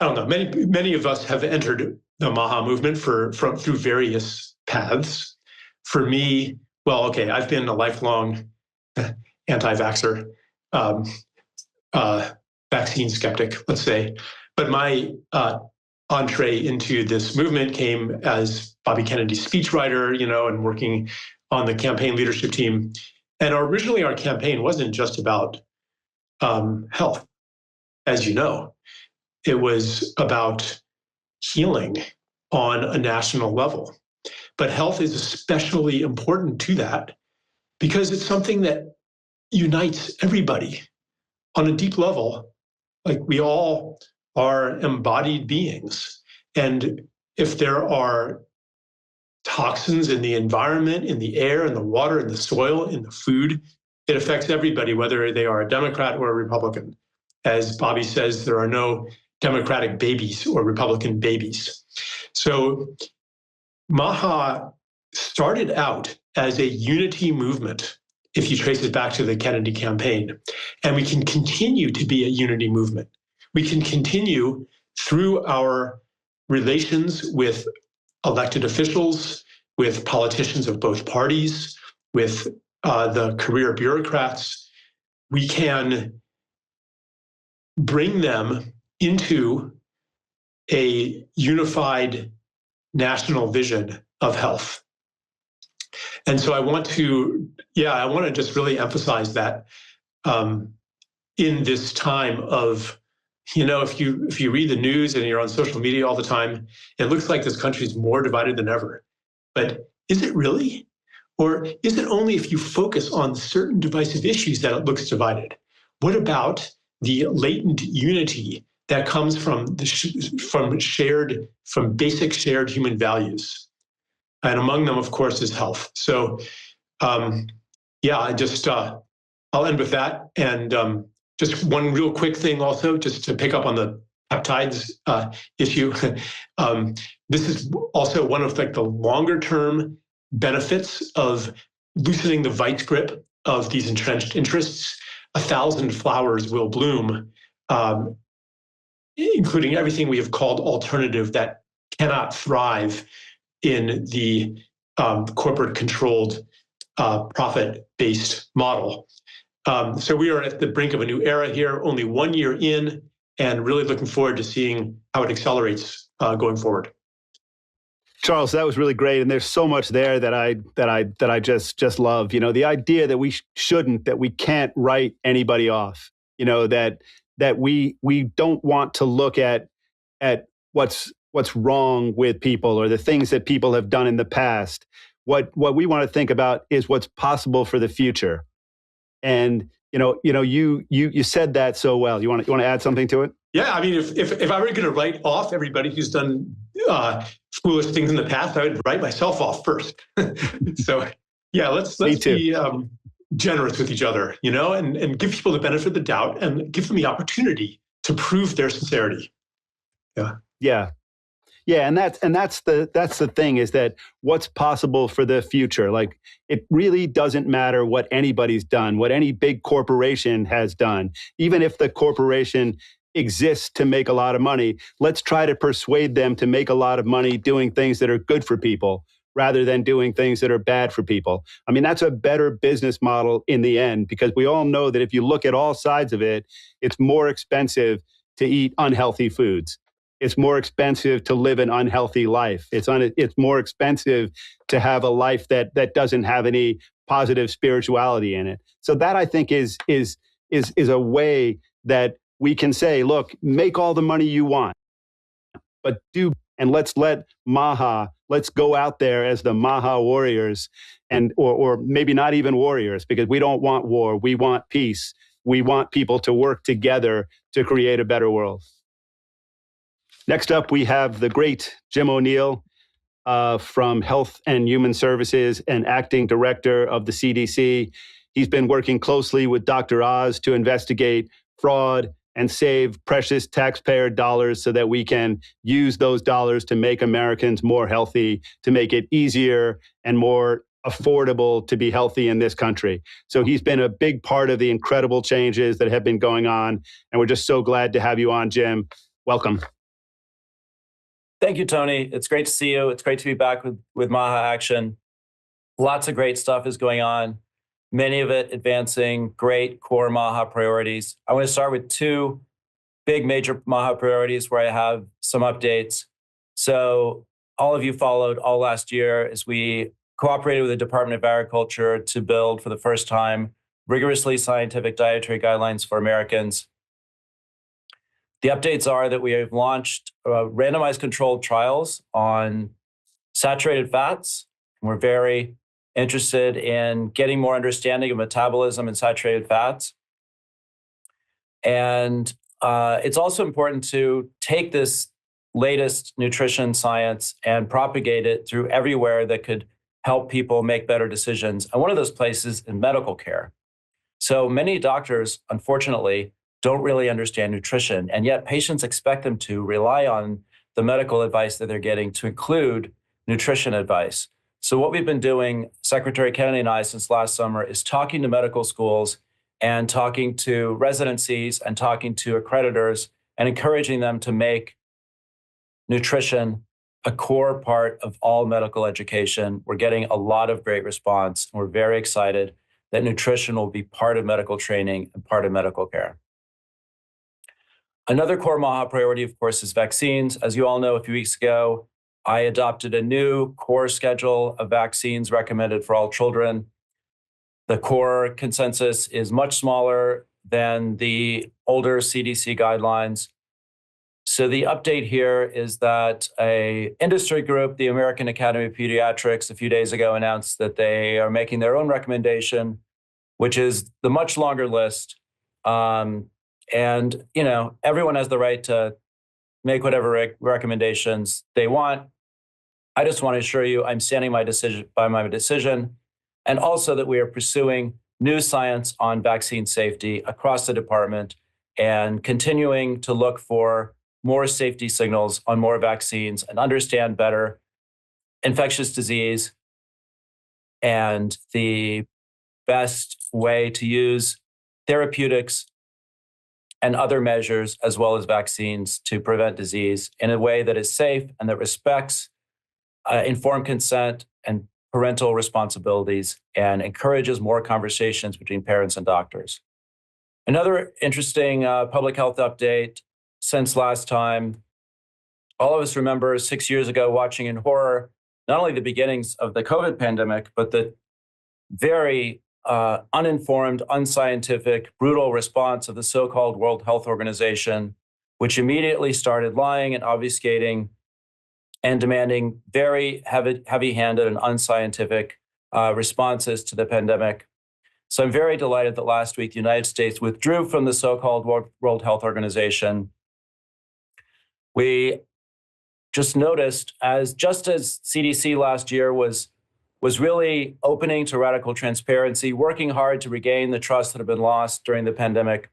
I don't know, many of us have entered the MAHA movement through various paths. For me, well, okay, I've been a lifelong anti-vaxxer, vaccine skeptic, let's say. But my entree into this movement came as Bobby Kennedy's speechwriter, and working on the campaign leadership team. And originally our campaign wasn't just about health, as you know. It was about healing on a national level. But health is especially important to that because it's something that unites everybody on a deep level. Like, we all are embodied beings. And if there are toxins in the environment, in the air, in the water, in the soil, in the food, it affects everybody, whether they are a Democrat or a Republican. As Bobby says, there are no Democratic babies or Republican babies. So MAHA started out as a unity movement, if you trace it back to the Kennedy campaign, and we can continue to be a unity movement. We can continue through our relations with elected officials, with politicians of both parties, with the career bureaucrats. We can bring them into a unified national vision of health. And so I want to just really emphasize that in this time of, if you read the news and you're on social media all the time, it looks like this country is more divided than ever. But is it really? Or is it only if you focus on certain divisive issues that it looks divided? What about the latent unity that comes from basic shared human values? And among them, of course, is health. So, I'll end with that. And just one real quick thing also, just to pick up on the peptides issue. This is also one of the longer term benefits of loosening the vice grip of these entrenched interests. 1,000 flowers will bloom, including everything we have called alternative that cannot thrive in the corporate-controlled, profit-based model. So we are at the brink of a new era here, only 1 year in, and really looking forward to seeing how it accelerates going forward. Charles, that was really great, and there's so much there that I just love. The idea that we can't write anybody off. That we don't want to look at what's wrong with people or the things that people have done in the past. What we want to think about is what's possible for the future. And you said that so well. You want to add something to it? Yeah, I mean, if I were going to write off everybody who's done foolish things in the past, I would write myself off first. So yeah, let's be generous with each other, and give people the benefit of the doubt and give them the opportunity to prove their sincerity. Yeah. Yeah, and that's the thing, is that what's possible for the future. Like, it really doesn't matter what anybody's done, what any big corporation has done. Even if the corporation exists to make a lot of money, let's try to persuade them to make a lot of money doing things that are good for people rather than doing things that are bad for people. I mean, that's a better business model in the end, because we all know that if you look at all sides of it, it's more expensive to eat unhealthy foods. It's more expensive to live an unhealthy life. It's more expensive to have a life that doesn't have any positive spirituality in it. So that, I think, is a way that we can say, look, make all the money you want, but and let's let MAHA, let's go out there as the MAHA warriors, or maybe not even warriors, because we don't want war. We want peace. We want people to work together to create a better world. Next up, we have the great Jim O'Neill from Health and Human Services and acting director of the CDC. He's been working closely with Dr. Oz to investigate fraud and save precious taxpayer dollars so that we can use those dollars to make Americans more healthy, to make it easier and more affordable to be healthy in this country. So he's been a big part of the incredible changes that have been going on. And we're just so glad to have you on, Jim. Welcome. Thank you, Tony. It's great to see you. It's great to be back with MAHA Action. Lots of great stuff is going on, many of it advancing great core MAHA priorities. I want to start with two big major MAHA priorities where I have some updates. So all of you followed all last year as we cooperated with the Department of Agriculture to build, for the first time, rigorously scientific dietary guidelines for Americans. The updates are that we have launched randomized controlled trials on saturated fats. We're very interested in getting more understanding of metabolism in saturated fats. And it's also important to take this latest nutrition science and propagate it through everywhere that could help people make better decisions. And one of those places is medical care. So many doctors, unfortunately, don't really understand nutrition, and yet patients expect them to rely on the medical advice that they're getting to include nutrition advice. So what we've been doing, Secretary Kennedy and I, since last summer, is talking to medical schools and talking to residencies and talking to accreditors and encouraging them to make nutrition a core part of all medical education. We're getting a lot of great response, and we're very excited that nutrition will be part of medical training and part of medical care. Another core MAHA priority, of course, is vaccines. As you all know, a few weeks ago, I adopted a new core schedule of vaccines recommended for all children. The core consensus is much smaller than the older CDC guidelines. So the update here is that an industry group, the American Academy of Pediatrics, a few days ago announced that they are making their own recommendation, which is the much longer list. And, you know, everyone has the right to make whatever recommendations they want. I just want to assure you I'm standing by my decision, and also that we are pursuing new science on vaccine safety across the department and continuing to look for more safety signals on more vaccines and understand better infectious disease and the best way to use therapeutics and other measures, as well as vaccines, to prevent disease in a way that is safe and that respects informed consent and parental responsibilities and encourages more conversations between parents and doctors. Another interesting public health update since last time. All of us remember 6 years ago watching in horror, not only the beginnings of the COVID pandemic, but the very uninformed, unscientific, brutal response of the so-called World Health Organization, which immediately started lying and obfuscating and demanding very heavy-handed and unscientific responses to the pandemic. So I'm very delighted that last week the United States withdrew from the so-called World Health Organization. We just noticed, just as CDC last year was really opening to radical transparency, working hard to regain the trust that had been lost during the pandemic,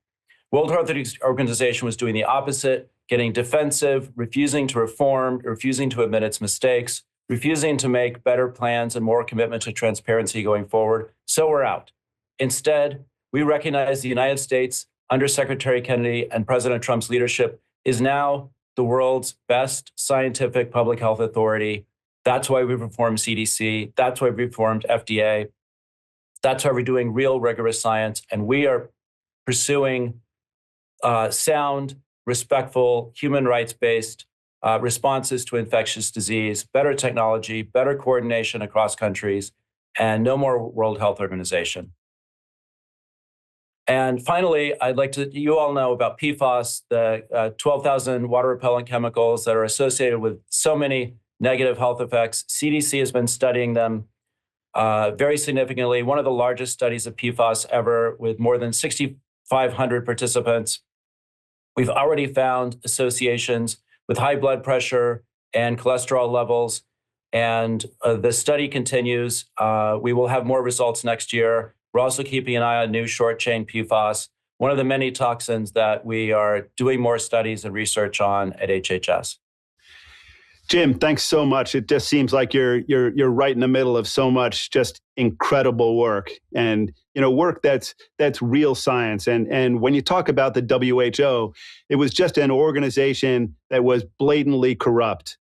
World Health Organization was doing the opposite, getting defensive, refusing to reform, refusing to admit its mistakes, refusing to make better plans and more commitment to transparency going forward. So we're out. Instead, we recognize the United States, under Secretary Kennedy and President Trump's leadership, is now the world's best scientific public health authority. That's why we've reformed CDC. That's why we've reformed FDA. That's why we're doing real rigorous science. And we are pursuing sound, respectful, human rights-based responses to infectious disease, better technology, better coordination across countries, and no more World Health Organization. And finally, you all know about PFAS, the 12,000 water repellent chemicals that are associated with so many negative health effects. CDC has been studying them very significantly. One of the largest studies of PFAS ever, with more than 6,500 participants. We've already found associations with high blood pressure and cholesterol levels, and the study continues. We will have more results next year. We're also keeping an eye on new short-chain PFAS, one of the many toxins that we are doing more studies and research on at HHS. Jim, thanks so much. It just seems like you're right in the middle of so much just incredible work, and work that's real science. And when you talk about the WHO, it was just an organization that was blatantly corrupt,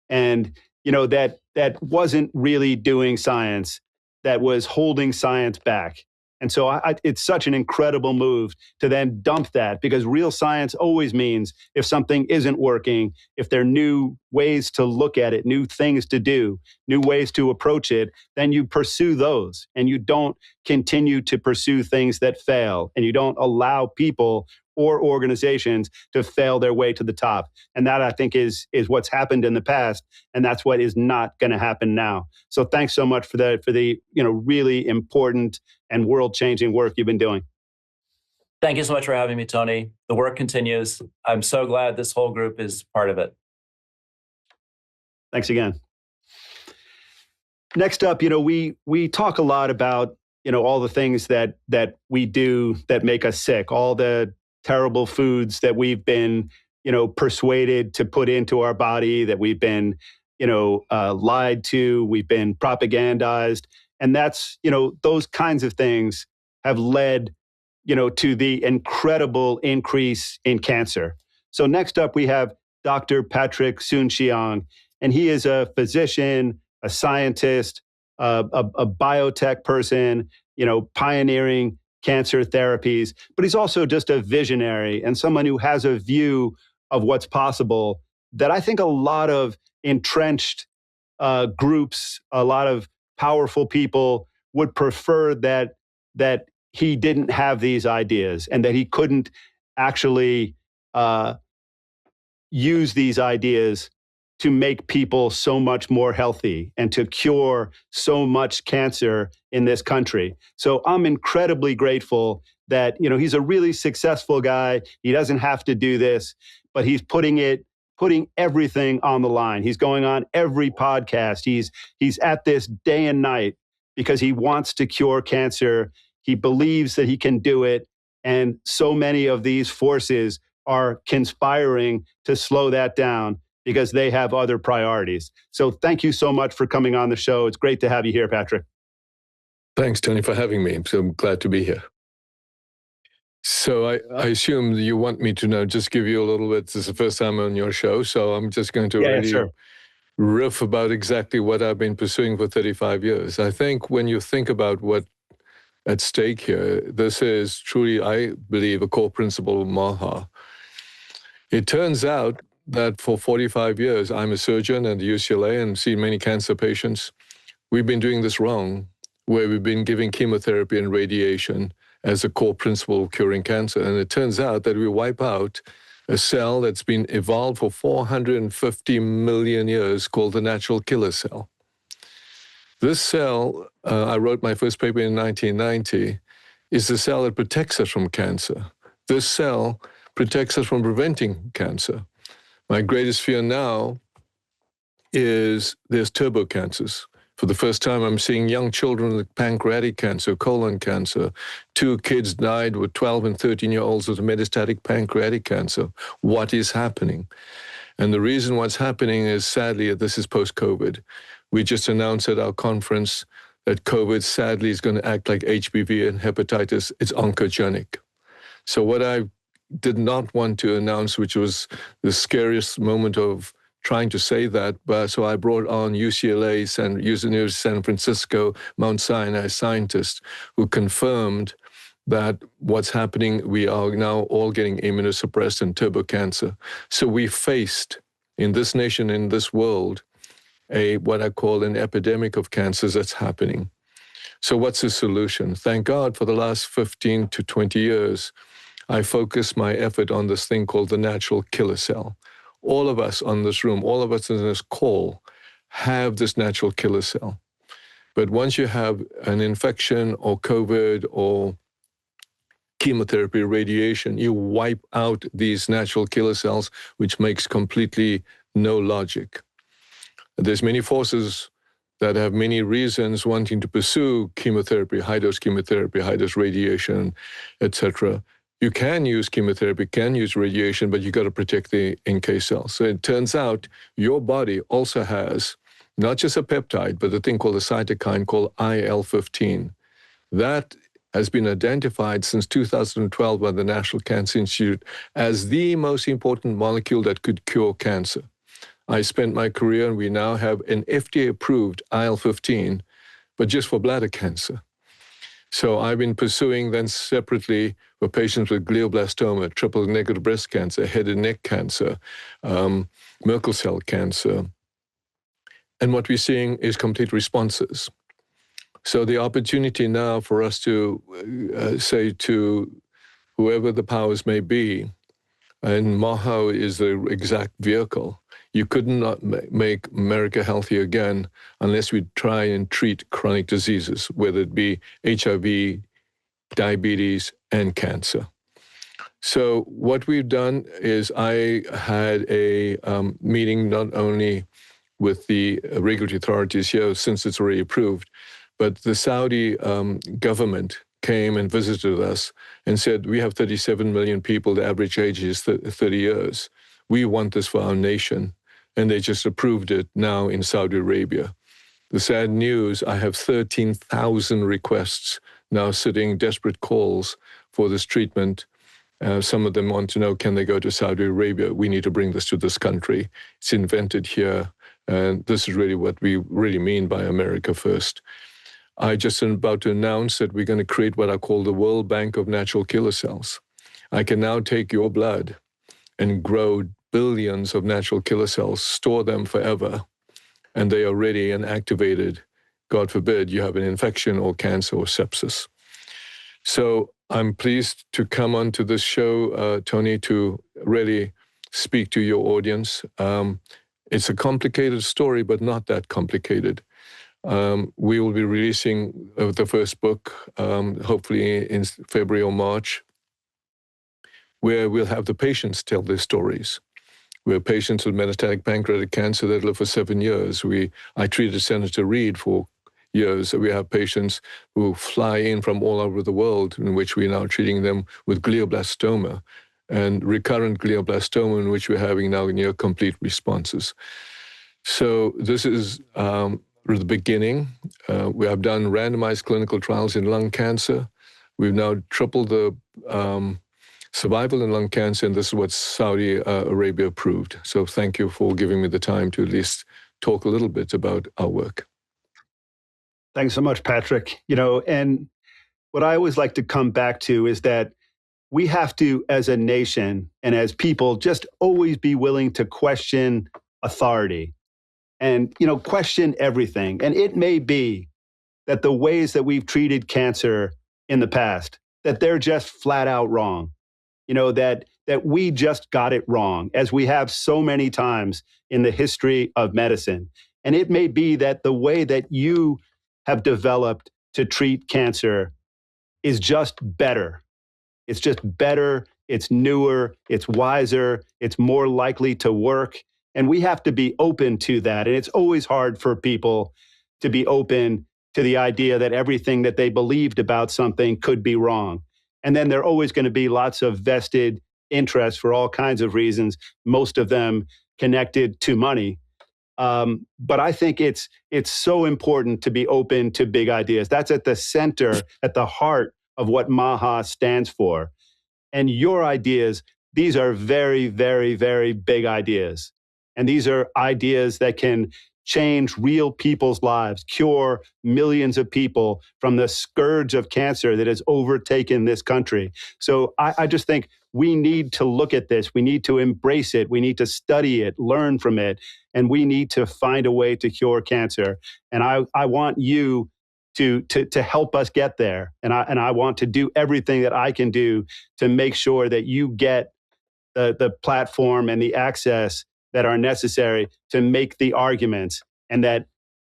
and that wasn't really doing science, that was holding science back. And so it's such an incredible move to then dump that, because real science always means if something isn't working, if there are new ways to look at it, new things to do, new ways to approach it, then you pursue those, and you don't continue to pursue things that fail, and you don't allow people or organizations to fail their way to the top. And that, I think, is what's happened in the past, and that's what is not going to happen now. So thanks so much for the really important and world-changing work you've been doing. Thank you so much for having me, Tony. The work continues. I'm so glad this whole group is part of it. Thanks again. Next up, we talk a lot about all the things that we do that make us sick, all the terrible foods that we've been persuaded to put into our body, that we've been lied to, we've been propagandized. And that's, those kinds of things have led, to the incredible increase in cancer. So next up, we have Dr. Patrick Soon-Shiong, and he is a physician, a scientist, a biotech person, pioneering cancer therapies, but he's also just a visionary and someone who has a view of what's possible that I think a lot of entrenched groups, a lot of powerful people would prefer that he didn't have these ideas, and that he couldn't actually use these ideas to make people so much more healthy and to cure so much cancer in this country. So I'm incredibly grateful that, he's a really successful guy. He doesn't have to do this, but he's putting everything on the line. He's going on every podcast. He's at this day and night because he wants to cure cancer. He believes that he can do it. And so many of these forces are conspiring to slow that down because they have other priorities. So thank you so much for coming on the show. It's great to have you here, Patrick. Thanks, Tony, for having me. So I'm glad to be here. So I assume you want me to now just give you a little bit. This is the first time on your show, so I'm just going to riff about exactly what I've been pursuing for 35 years. I think when you think about what at stake here, this is truly, I believe, a core principle of MAHA. It turns out that for 45 years, I'm a surgeon at UCLA and seen many cancer patients. We've been doing this wrong, where we've been giving chemotherapy and radiation as a core principle of curing cancer. And it turns out that we wipe out a cell that's been evolved for 450 million years called the natural killer cell. This cell, I wrote my first paper in 1990, is the cell that protects us from cancer. This cell protects us from preventing cancer. My greatest fear now is there's turbo cancers. For the first time, I'm seeing young children with pancreatic cancer, colon cancer. 2 kids died with 12 and 13-year-olds with metastatic pancreatic cancer. What is happening? And the reason what's happening is, sadly, this is post-COVID. We just announced at our conference that COVID, sadly, is going to act like HPV and hepatitis. It's oncogenic. So what I did not want to announce, which was the scariest moment of trying to say that, but so I brought on UCLA, University of San Francisco, Mount Sinai scientists who confirmed that what's happening, we are now all getting immunosuppressed and turbo cancer. So we faced, in this nation, in this world, what I call an epidemic of cancers that's happening. So what's the solution? Thank God for the last 15 to 20 years, I focused my effort on this thing called the natural killer cell. All of us on this room, all of us in this call have this natural killer cell. But once you have an infection or COVID or chemotherapy, radiation, you wipe out these natural killer cells, which makes completely no logic. There's many forces that have many reasons wanting to pursue chemotherapy, high-dose radiation, etc. You can use chemotherapy, can use radiation, but you got to protect the NK cells. So it turns out your body also has not just a peptide, but a thing called a cytokine called IL-15. That has been identified since 2012 by the National Cancer Institute as the most important molecule that could cure cancer. I spent my career, and we now have an FDA-approved IL-15, but just for bladder cancer. So I've been pursuing then separately for patients with glioblastoma, triple-negative breast cancer, head and neck cancer, Merkel cell cancer. And what we're seeing is complete responses. So the opportunity now for us to say to whoever the powers may be, and MAHA is the exact vehicle, you could not make America healthy again unless we try and treat chronic diseases, whether it be HIV, diabetes, and cancer. So what we've done is I had a meeting not only with the regulatory authorities here, since it's already approved, but the Saudi government came and visited us and said, we have 37 million people, the average age is 30 years. We want this for our nation. And they just approved it now in Saudi Arabia. The sad news, I have 13,000 requests now sitting, desperate calls for this treatment. Some of them want to know, can they go to Saudi Arabia? We need to bring this to this country. It's invented here. And this is really what we really mean by America first. I just am about to announce that we're going to create what I call the World Bank of Natural Killer Cells. I can now take your blood and grow billions of natural killer cells, store them forever, and they are ready and activated. God forbid you have an infection or cancer or sepsis. So I'm pleased to come onto this show, Tony, to really speak to your audience. It's a complicated story, but not that complicated. We will be releasing the first book, hopefully in February or March, where we'll have the patients tell their stories. We have patients with metastatic pancreatic cancer that live for 7 years. I treated Senator Reid for years. We have patients who fly in from all over the world, in which we're now treating them with glioblastoma and recurrent glioblastoma, in which we're having now near complete responses. So this is the beginning. We have done randomized clinical trials in lung cancer. We've now tripled the survival in lung cancer, and this is what Saudi Arabia approved. So thank you for giving me the time to at least talk a little bit about our work. Thanks so much, Patrick. And what I always like to come back to is that we have to, as a nation and as people, just always be willing to question authority and, question everything. And it may be that the ways that we've treated cancer in the past, that they're just flat out wrong. That we just got it wrong, as we have so many times in the history of medicine. And it may be that the way that you have developed to treat cancer is just better. It's just better, it's newer, it's wiser, it's more likely to work. And we have to be open to that. And it's always hard for people to be open to the idea that everything that they believed about something could be wrong. And then there are always going to be lots of vested interests for all kinds of reasons, most of them connected to money. But I think it's so important to be open to big ideas. That's at the center, at the heart of what MAHA stands for. And your ideas, these are very, very, very big ideas. And these are ideas that can change real people's lives, cure millions of people from the scourge of cancer that has overtaken this country. So I just think we need to look at this. We need to embrace it. We need to study it, learn from it, and we need to find a way to cure cancer. And I want you to help us get there. And I want to do everything that I can do to make sure that you get the platform and the access that are necessary to make the arguments, and that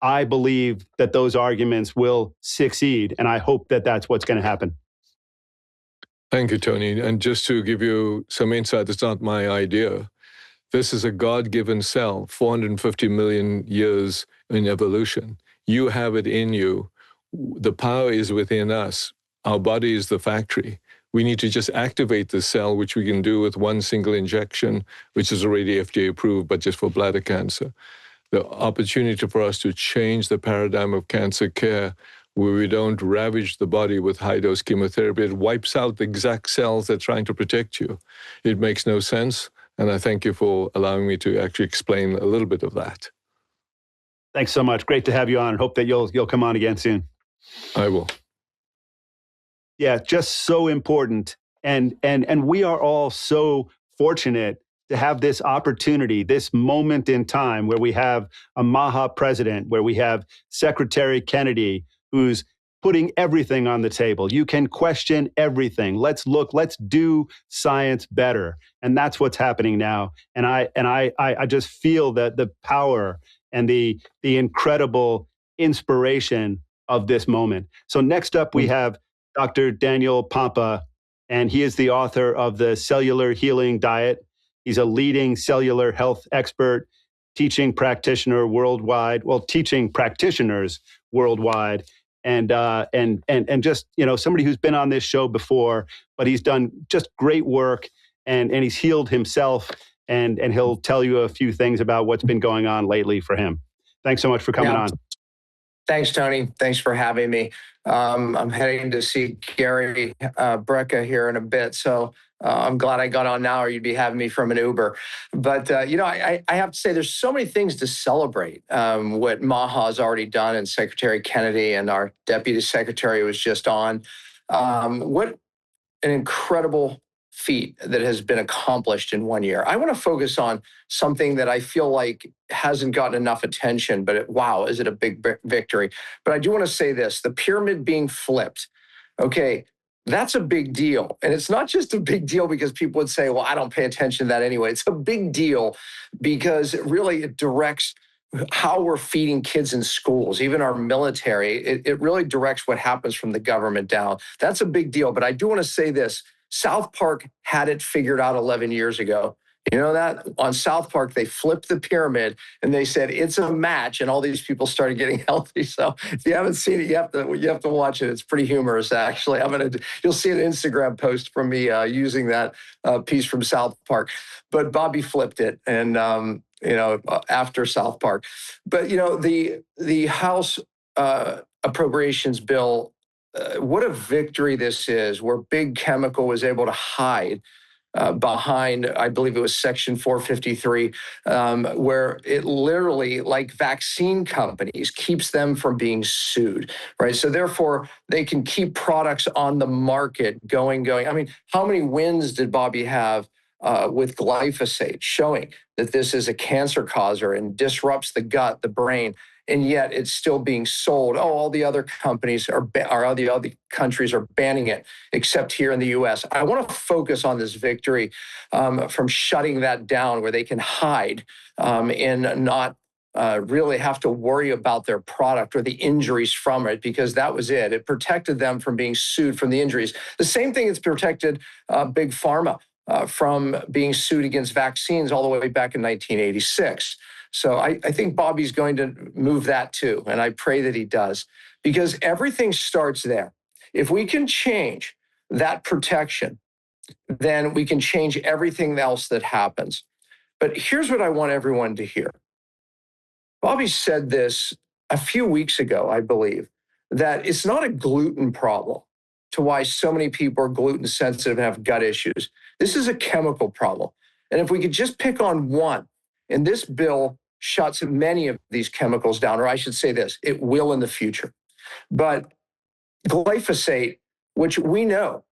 I believe that those arguments will succeed. And I hope that that's what's going to happen. Thank you, Tony. And just to give you some insight, it's not my idea. This is a God-given cell, 450 million years in evolution. You have it in you. The power is within us. Our body is the factory. We need to just activate the cell, which we can do with one single injection, which is already FDA approved, but just for bladder cancer. The opportunity for us to change the paradigm of cancer care, where we don't ravage the body with high-dose chemotherapy. It wipes out the exact cells that are trying to protect you. It makes no sense, and I thank you for allowing me to actually explain a little bit of that. Thanks so much. Great to have you on, and hope that you'll come on again soon. I will. Yeah, just so important. And we are all so fortunate to have this opportunity, this moment in time where we have a MAHA president, where we have Secretary Kennedy, who's putting everything on the table. You can question everything. Let's do science better. And that's what's happening now. And I just feel that the power and the incredible inspiration of this moment. So next up, we have Dr. Daniel Pompa, and he is the author of the Cellular Healing Diet. He's a leading cellular health expert, teaching practitioners worldwide, and just, somebody who's been on this show before, but he's done just great work, and he's healed himself, and he'll tell you a few things about what's been going on lately for him. Thanks so much for coming on. Thanks, Tony. Thanks for having me. I'm heading to see Gary Brecka here in a bit, so I'm glad I got on now, or you'd be having me from an Uber. But, I have to say there's so many things to celebrate, what MAHA has already done, and Secretary Kennedy and our Deputy Secretary was just on. What an incredible feat that has been accomplished in 1 year. I want to focus on something that I feel like hasn't gotten enough attention, but wow, is it a big victory? But I do want to say this, the pyramid being flipped. Okay, that's a big deal. And it's not just a big deal because people would say, well, I don't pay attention to that anyway. It's a big deal because it directs how we're feeding kids in schools, even our military. It really directs what happens from the government down. That's a big deal. But I do want to say this, South Park had it figured out 11 years ago. You know that? On South Park, they flipped the pyramid and they said, it's a match. And all these people started getting healthy. So if you haven't seen it, you have to watch it. It's pretty humorous, actually. You'll see an Instagram post from me using that piece from South Park. But Bobby flipped it. And, after South Park. But, the House appropriations bill, what a victory this is, where Big Chemical was able to hide behind, I believe it was Section 453, where it literally, like vaccine companies, keeps them from being sued, right? So therefore, they can keep products on the market going. I mean, how many wins did Bobby have with glyphosate, showing that this is a cancer causer and disrupts the gut, the brain, and yet it's still being sold. Oh, all the other companies all the other countries are banning it, except here in the U.S. I want to focus on this victory from shutting that down, where they can hide and not really have to worry about their product or the injuries from it, because that was it. It protected them from being sued from the injuries. The same thing that's protected Big Pharma from being sued against vaccines all the way back in 1986. So I think Bobby's going to move that too. And I pray that he does, because everything starts there. If we can change that protection, then we can change everything else that happens. But here's what I want everyone to hear. Bobby said this a few weeks ago, I believe, that it's not a gluten problem to why so many people are gluten sensitive and have gut issues. This is a chemical problem. And if we could just pick on one, and this bill shuts many of these chemicals down, or I should say this, it will in the future. But glyphosate, which we know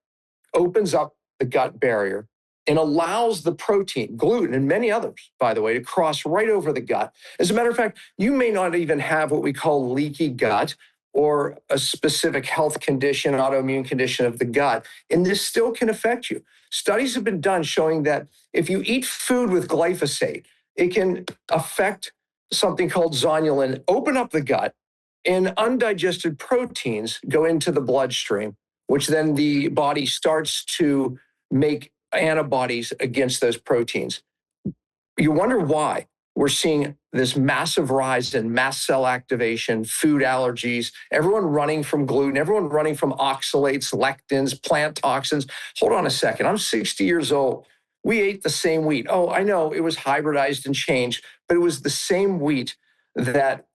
opens up the gut barrier and allows the protein, gluten, and many others, by the way, to cross right over the gut. As a matter of fact, you may not even have what we call leaky gut or a specific health condition, autoimmune condition of the gut, and this still can affect you. Studies have been done showing that if you eat food with glyphosate, it can affect something called zonulin, open up the gut, and undigested proteins go into the bloodstream, which then the body starts to make antibodies against those proteins. You wonder why we're seeing this massive rise in mast cell activation, food allergies, everyone running from gluten, everyone running from oxalates, lectins, plant toxins. Hold on a second. I'm 60 years old. We ate the same wheat. Oh, I know it was hybridized and changed, but it was the same wheat that,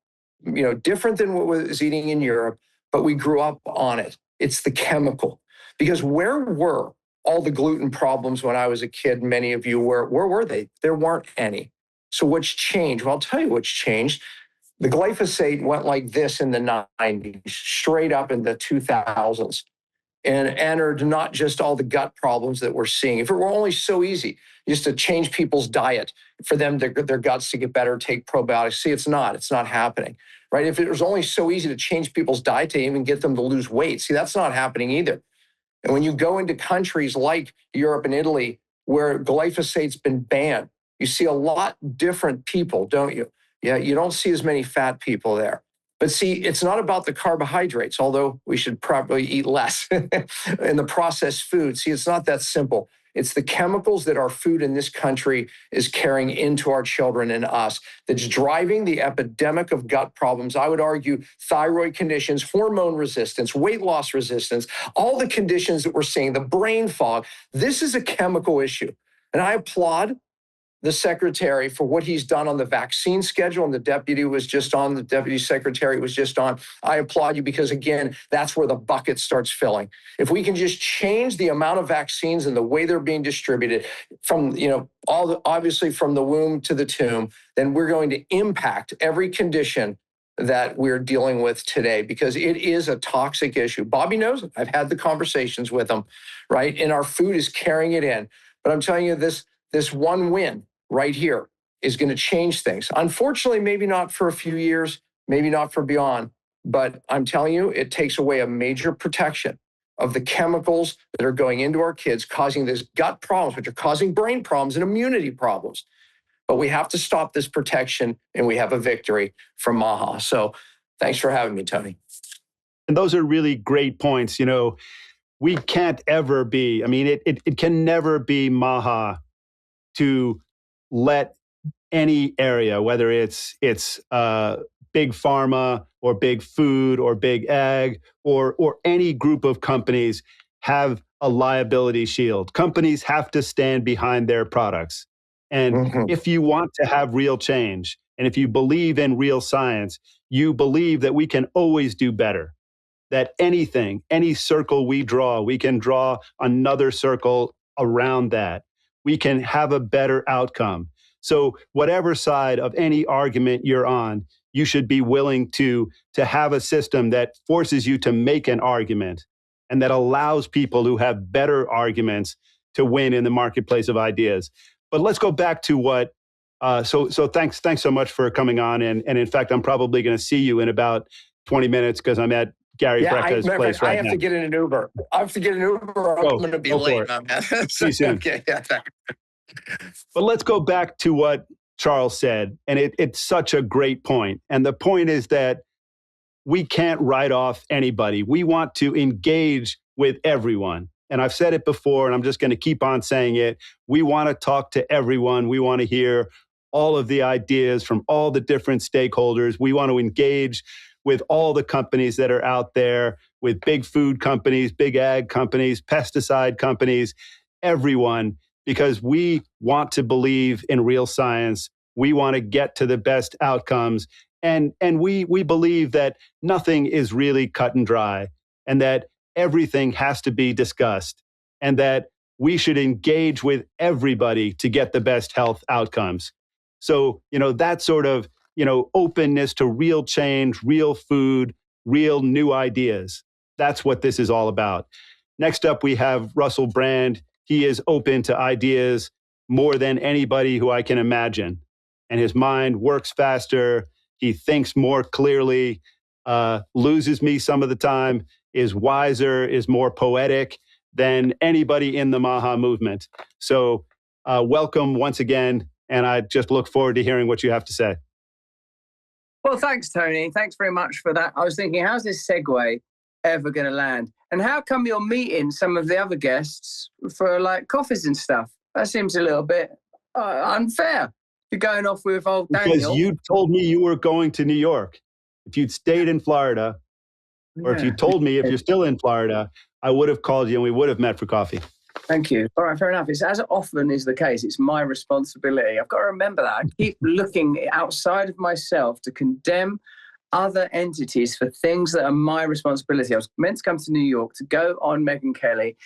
different than what was eating in Europe, but we grew up on it. It's the chemical. Because where were all the gluten problems when I was a kid? Many of you were. Where were they? There weren't any. So what's changed? Well, I'll tell you what's changed. The glyphosate went like this in the 90s, straight up in the 2000s, and entered not just all the gut problems that we're seeing. If it were only so easy just to change people's diet for them, their guts to get better, take probiotics. See, it's not happening, right? If it was only so easy to change people's diet to even get them to lose weight, see, that's not happening either. And when you go into countries like Europe and Italy, where glyphosate's been banned, you see a lot different people, don't you? Yeah, you don't see as many fat people there. But see, it's not about the carbohydrates, although we should probably eat less in the processed food. See, it's not that simple. It's the chemicals that our food in this country is carrying into our children and us that's driving the epidemic of gut problems. I would argue thyroid conditions, hormone resistance, weight loss resistance, all the conditions that we're seeing, the brain fog. This is a chemical issue. And I applaud the secretary for what he's done on the vaccine schedule, and the deputy secretary was just on. I applaud you, because again, that's where the bucket starts filling. If we can just change the amount of vaccines and the way they're being distributed from, obviously from the womb to the tomb, then we're going to impact every condition that we're dealing with today, because it is a toxic issue. Bobby knows it. I've had the conversations with him, right? And our food is carrying it in. But I'm telling you, this one win right here is going to change things. Unfortunately, maybe not for a few years, maybe not for beyond, but I'm telling you, it takes away a major protection of the chemicals that are going into our kids, causing these gut problems, which are causing brain problems and immunity problems. But we have to stop this protection, and we have a victory from MAHA. So thanks for having me, Tony. And those are really great points. We can't ever be, it can never be MAHA to let any area, whether it's big pharma or big food or big ag or any group of companies, have a liability shield. Companies have to stand behind their products. And if you want to have real change, and if you believe in real science, you believe that we can always do better. That any circle we draw, we can draw another circle around that. We can have a better outcome. So whatever side of any argument you're on, you should be willing to have a system that forces you to make an argument and that allows people who have better arguments to win in the marketplace of ideas. But let's go back to what, so thanks so much for coming on. And in fact, I'm probably going to see you in about 20 minutes because I'm at Gary Brecka's place right now. I have to get in an Uber. I'm going to be late, my man. See you soon. Okay, yeah. But let's go back to what Charles said. And it's such a great point. And the point is that we can't write off anybody. We want to engage with everyone. And I've said it before, and I'm just going to keep on saying it. We want to talk to everyone. We want to hear all of the ideas from all the different stakeholders. We want to engage with all the companies that are out there, with big food companies, big ag companies, pesticide companies, everyone, because we want to believe in real science. We want to get to the best outcomes. And we believe that nothing is really cut and dry, and that everything has to be discussed, and that we should engage with everybody to get the best health outcomes. So, that sort of, openness to real change, real food, real new ideas. That's what this is all about. Next up, we have Russell Brand. He is open to ideas more than anybody who I can imagine. And his mind works faster. He thinks more clearly, loses me some of the time, is wiser, is more poetic than anybody in the MAHA movement. So welcome once again. And I just look forward to hearing what you have to say. Well, thanks, Tony. Thanks very much for that. I was thinking, how's this segue ever going to land? And how come you're meeting some of the other guests for like coffees and stuff? That seems a little bit unfair. You're going off with old Daniel. Because you told me you were going to New York. If you'd stayed in Florida, or if you told me if you're still in Florida, I would have called you and we would have met for coffee. Thank you. All right, fair enough. It's as often is the case, it's my responsibility. I've got to remember that. I keep looking outside of myself to condemn other entities for things that are my responsibility. I was meant to come to New York to go on Megyn Kelly.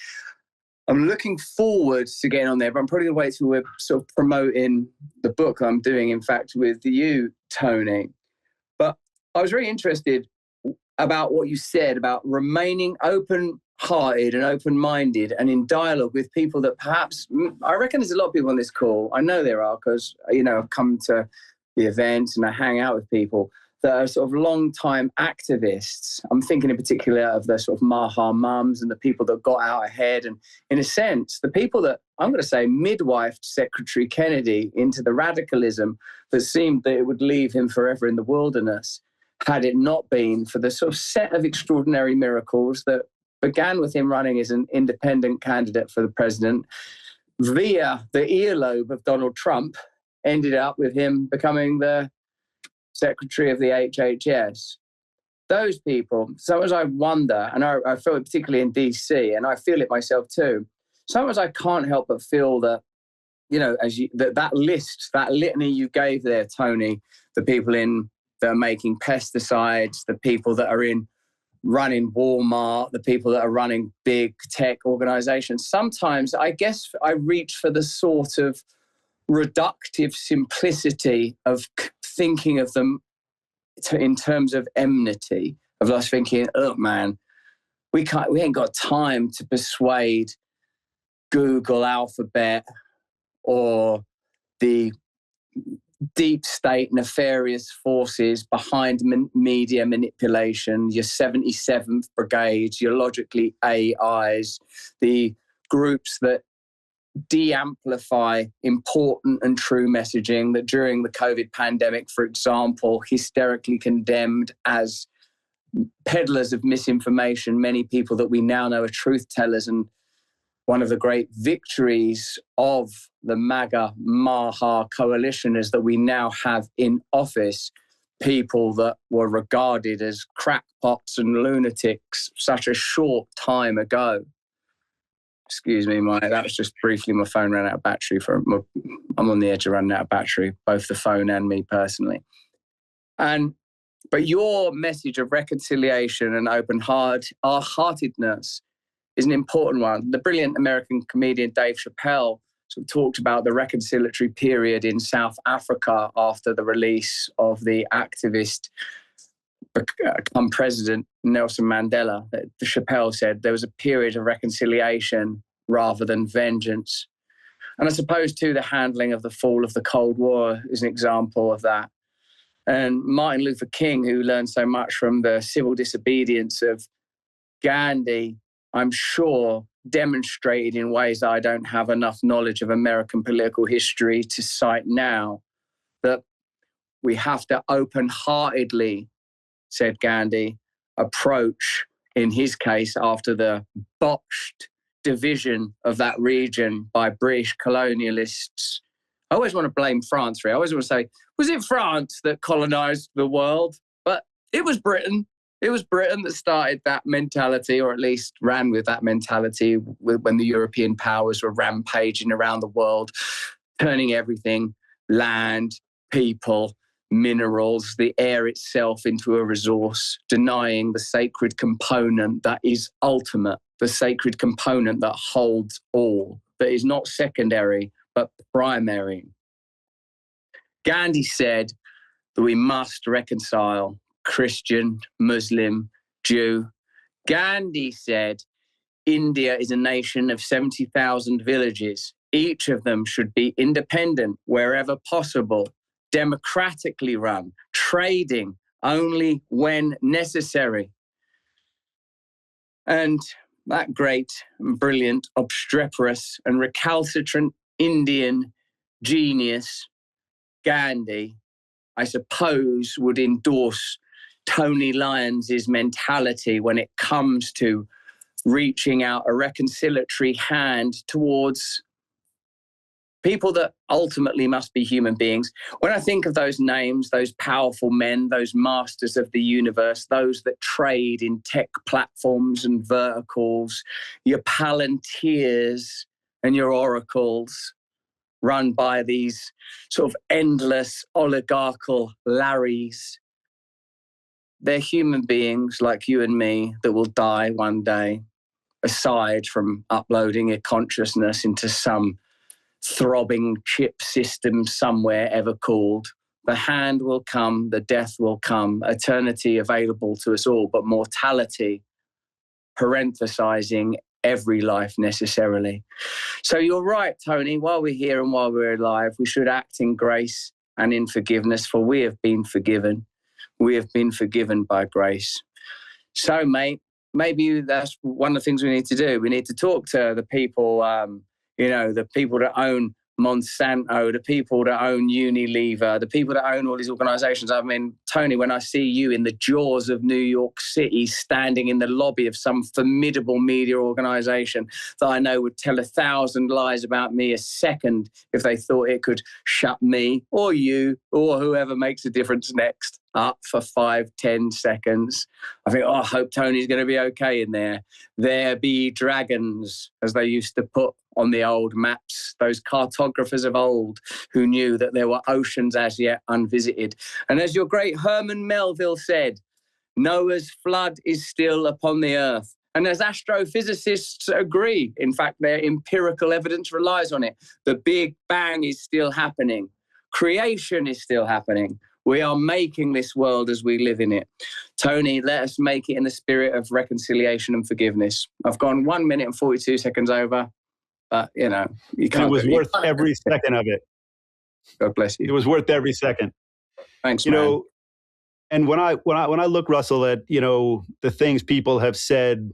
I'm looking forward to getting on there, but I'm probably going to wait till we're sort of promoting the book I'm doing, in fact, with you, Tony. But I was very interested about what you said about remaining open-hearted and open-minded and in dialogue with people that perhaps, I reckon there's a lot of people on this call. I know there are because, I've come to the events and I hang out with people that are sort of long-time activists. I'm thinking in particular of the sort of MAHA mums and the people that got out ahead. And in a sense, the people that, I'm going to say, midwifed Secretary Kennedy into the radicalism that seemed that it would leave him forever in the wilderness, had it not been for the sort of set of extraordinary miracles that began with him running as an independent candidate for the president, via the earlobe of Donald Trump, ended up with him becoming the secretary of the HHS. Those people, sometimes I wonder, and I feel it particularly in DC, and I feel it myself too, sometimes I can't help but feel that, that list, that litany you gave there, Tony, the people that are making pesticides, the people that are running Walmart, the people that are running big tech organizations. Sometimes I guess I reach for the sort of reductive simplicity of thinking of them in terms of enmity, of us thinking, look, man, we ain't got time to persuade Google, Alphabet, or the deep state nefarious forces behind media manipulation, your 77th Brigade, your logically AIs, the groups that de-amplify important and true messaging that during the COVID pandemic, for example, hysterically condemned as peddlers of misinformation many people that we now know are truth tellers. And one of the great victories of the MAHA coalition is that we now have in office people that were regarded as crackpots and lunatics such a short time ago. Excuse me, that was just briefly my phone ran out of battery. I'm on the edge of running out of battery, both the phone and me personally. But your message of reconciliation and open-heartedness is an important one. The brilliant American comedian Dave Chappelle sort of talked about the reconciliatory period in South Africa after the release of the activist become president Nelson Mandela. Chappelle said there was a period of reconciliation rather than vengeance. And I suppose too the handling of the fall of the Cold War is an example of that. And Martin Luther King, who learned so much from the civil disobedience of Gandhi, I'm sure demonstrated in ways that I don't have enough knowledge of American political history to cite now, that we have to open-heartedly, said Gandhi, approach, in his case, after the botched division of that region by British colonialists I always want to blame France for it. I always want to say, was it France that colonized the world? But it was Britain. It was Britain that started that mentality, or at least ran with that mentality when the European powers were rampaging around the world, turning everything, land, people, minerals, the air itself into a resource, denying the sacred component that is ultimate, the sacred component that holds all, that is not secondary, but primary. Gandhi said that we must reconcile Christian, Muslim, Jew. Gandhi said India is a nation of 70,000 villages. Each of them should be independent wherever possible, democratically run, trading only when necessary. And that great, brilliant, obstreperous and recalcitrant Indian genius, Gandhi, I suppose would endorse Tony Lyons' mentality when it comes to reaching out a reconciliatory hand towards people that ultimately must be human beings. When I think of those names, those powerful men, those masters of the universe, those that trade in tech platforms and verticals, your Palantirs and your oracles, run by these sort of endless oligarchical Larrys, they're human beings like you and me that will die one day, aside from uploading a consciousness into some throbbing chip system somewhere ever called. The hand will come, the death will come, eternity available to us all, but mortality, parenthesizing every life necessarily. So you're right, Tony, while we're here and while we're alive, we should act in grace and in forgiveness, for we have been forgiven. We have been forgiven by grace. So, mate, maybe that's one of the things we need to do. We need to talk to the people, the people that own Monsanto, the people that own Unilever, the people that own all these organizations. I mean, Tony, when I see you in the jaws of New York City, standing in the lobby of some formidable media organization that I know would tell 1,000 lies about me a second if they thought it could shut me or you or whoever makes a difference next up for 5-10 seconds. I think, I hope Tony's going to be okay in there. There be dragons, as they used to put on the old maps, those cartographers of old who knew that there were oceans as yet unvisited. And as your great Herman Melville said, Noah's flood is still upon the earth. And as astrophysicists agree, in fact, their empirical evidence relies on it, the Big Bang is still happening. Creation is still happening. We are making this world as we live in it. Tony, let us make it in the spirit of reconciliation and forgiveness. I've gone 1 minute and 42 seconds over. But, you can't. It was worth every second of it. God bless you. It was worth every second. Thanks, man. And when I look, Russell, at, the things people have said,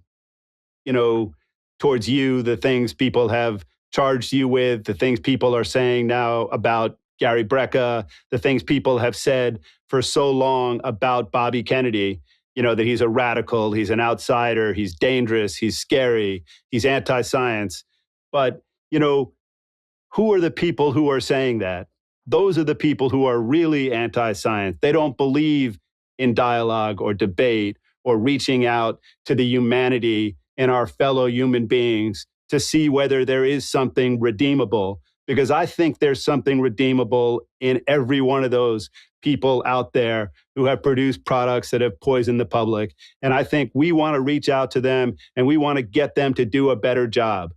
towards you, the things people have charged you with, the things people are saying now about Gary Brecka, the things people have said for so long about Bobby Kennedy, that he's a radical, he's an outsider, he's dangerous, he's scary, he's anti-science. But, who are the people who are saying that? Those are the people who are really anti-science. They don't believe in dialogue or debate or reaching out to the humanity in our fellow human beings to see whether there is something redeemable. Because I think there's something redeemable in every one of those people out there who have produced products that have poisoned the public. And I think we want to reach out to them and we want to get them to do a better job.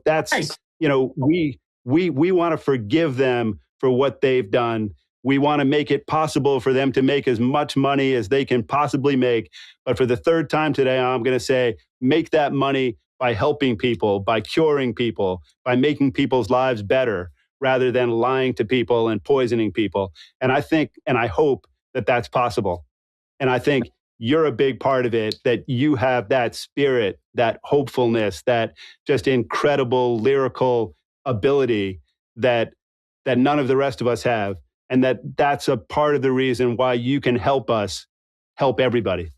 That's, nice. We want to forgive them for what they've done. We want to make it possible for them to make as much money as they can possibly make. But for the third time today, I'm going to say, make that money by helping people, by curing people, by making people's lives better, rather than lying to people and poisoning people. And I think, and I hope that that's possible. And I think you're a big part of it, that you have that spirit, that hopefulness, that just incredible lyrical ability that none of the rest of us have. And that's a part of the reason why you can help us help everybody.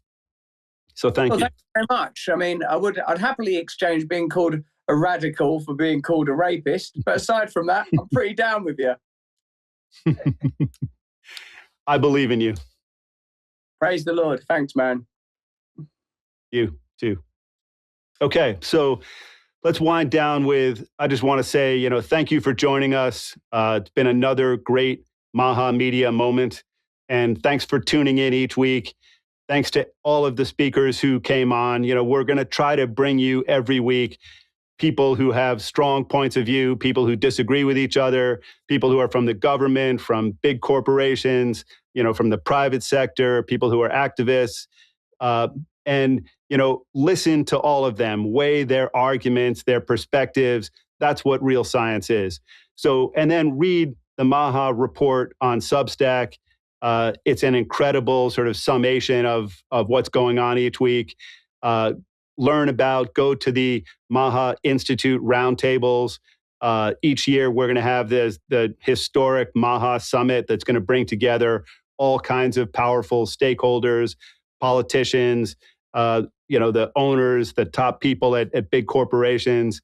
So thank you. Thank you very much. I mean, I'd happily exchange being called a radical for being called a rapist. But aside from that, I'm pretty down with you. I believe in you. Praise the Lord. Thanks, man. You too. Okay, so let's wind down with, I just want to say, thank you for joining us. It's been another great MAHA Media moment. And thanks for tuning in each week. Thanks to all of the speakers who came on. We're going to try to bring you every week people who have strong points of view, people who disagree with each other, people who are from the government, from big corporations, from the private sector, people who are activists, and listen to all of them, weigh their arguments, their perspectives. That's what real science is. So, and then read the MAHA report on Substack. It's an incredible sort of summation of what's going on each week. Learn about, go to the MAHA Institute roundtables. Each year, we're going to have the historic MAHA Summit that's going to bring together all kinds of powerful stakeholders, politicians, the owners, the top people at big corporations.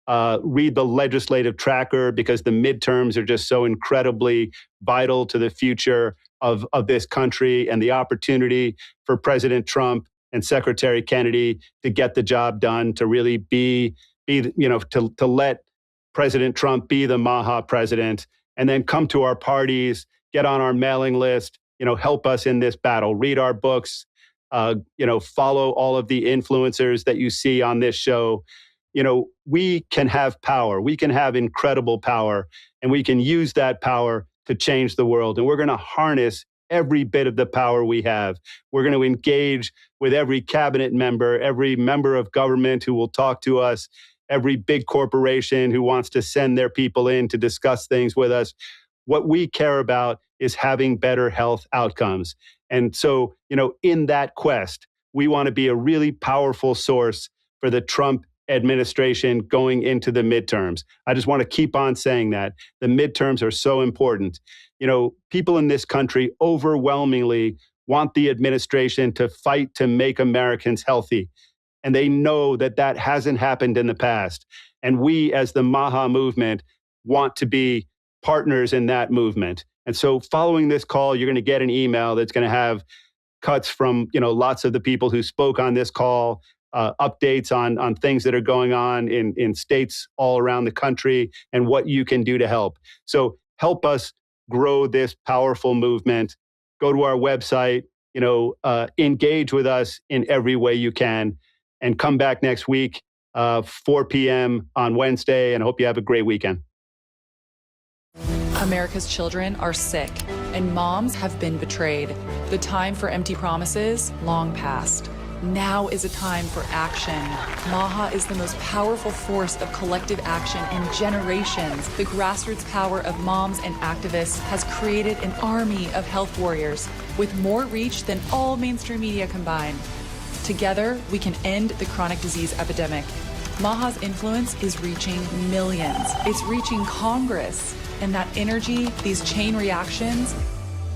Read the legislative tracker, because the midterms are just so incredibly vital to the future of this country and the opportunity for President Trump and Secretary Kennedy to get the job done, to really be to let President Trump be the MAHA president, and then come to our parties, get on our mailing list, help us in this battle. Read our books, follow all of the influencers that you see on this show. We can have power. We can have incredible power, and we can use that power to change the world. And we're going to harness every bit of the power we have. We're going to engage with every cabinet member, every member of government who will talk to us, every big corporation who wants to send their people in to discuss things with us. What we care about is having better health outcomes. And so, in that quest, we want to be a really powerful source for the Trump administration going into the midterms. I just want to keep on saying that. The midterms are so important. People in this country overwhelmingly want the administration to fight to make Americans healthy. And they know that hasn't happened in the past. And we, as the MAHA movement, want to be partners in that movement. And so following this call, you're going to get an email that's going to have cuts from, lots of the people who spoke on this call, updates on things that are going on in states all around the country and what you can do to help. So help us grow this powerful movement. Go to our website, engage with us in every way you can, and come back next week, 4 p.m. on Wednesday, and I hope you have a great weekend. America's children are sick, and moms have been betrayed. The time for empty promises, long past. Now is a time for action. MAHA is the most powerful force of collective action in generations. The grassroots power of moms and activists has created an army of health warriors with more reach than all mainstream media combined. Together, we can end the chronic disease epidemic. MAHA's influence is reaching millions. It's reaching Congress. And that energy, these chain reactions,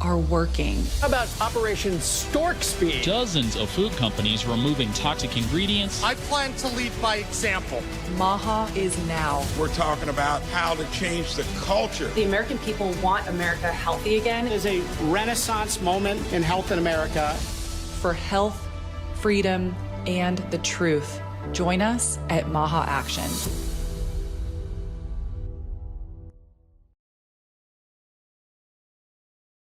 are working. How about Operation Stork Speed? Dozens of food companies removing toxic ingredients. I plan to lead by example. MAHA is now. We're talking about how to change the culture. The American people want America healthy again. It is a renaissance moment in health in America. For health, freedom, and the truth. Join us at MAHA Action.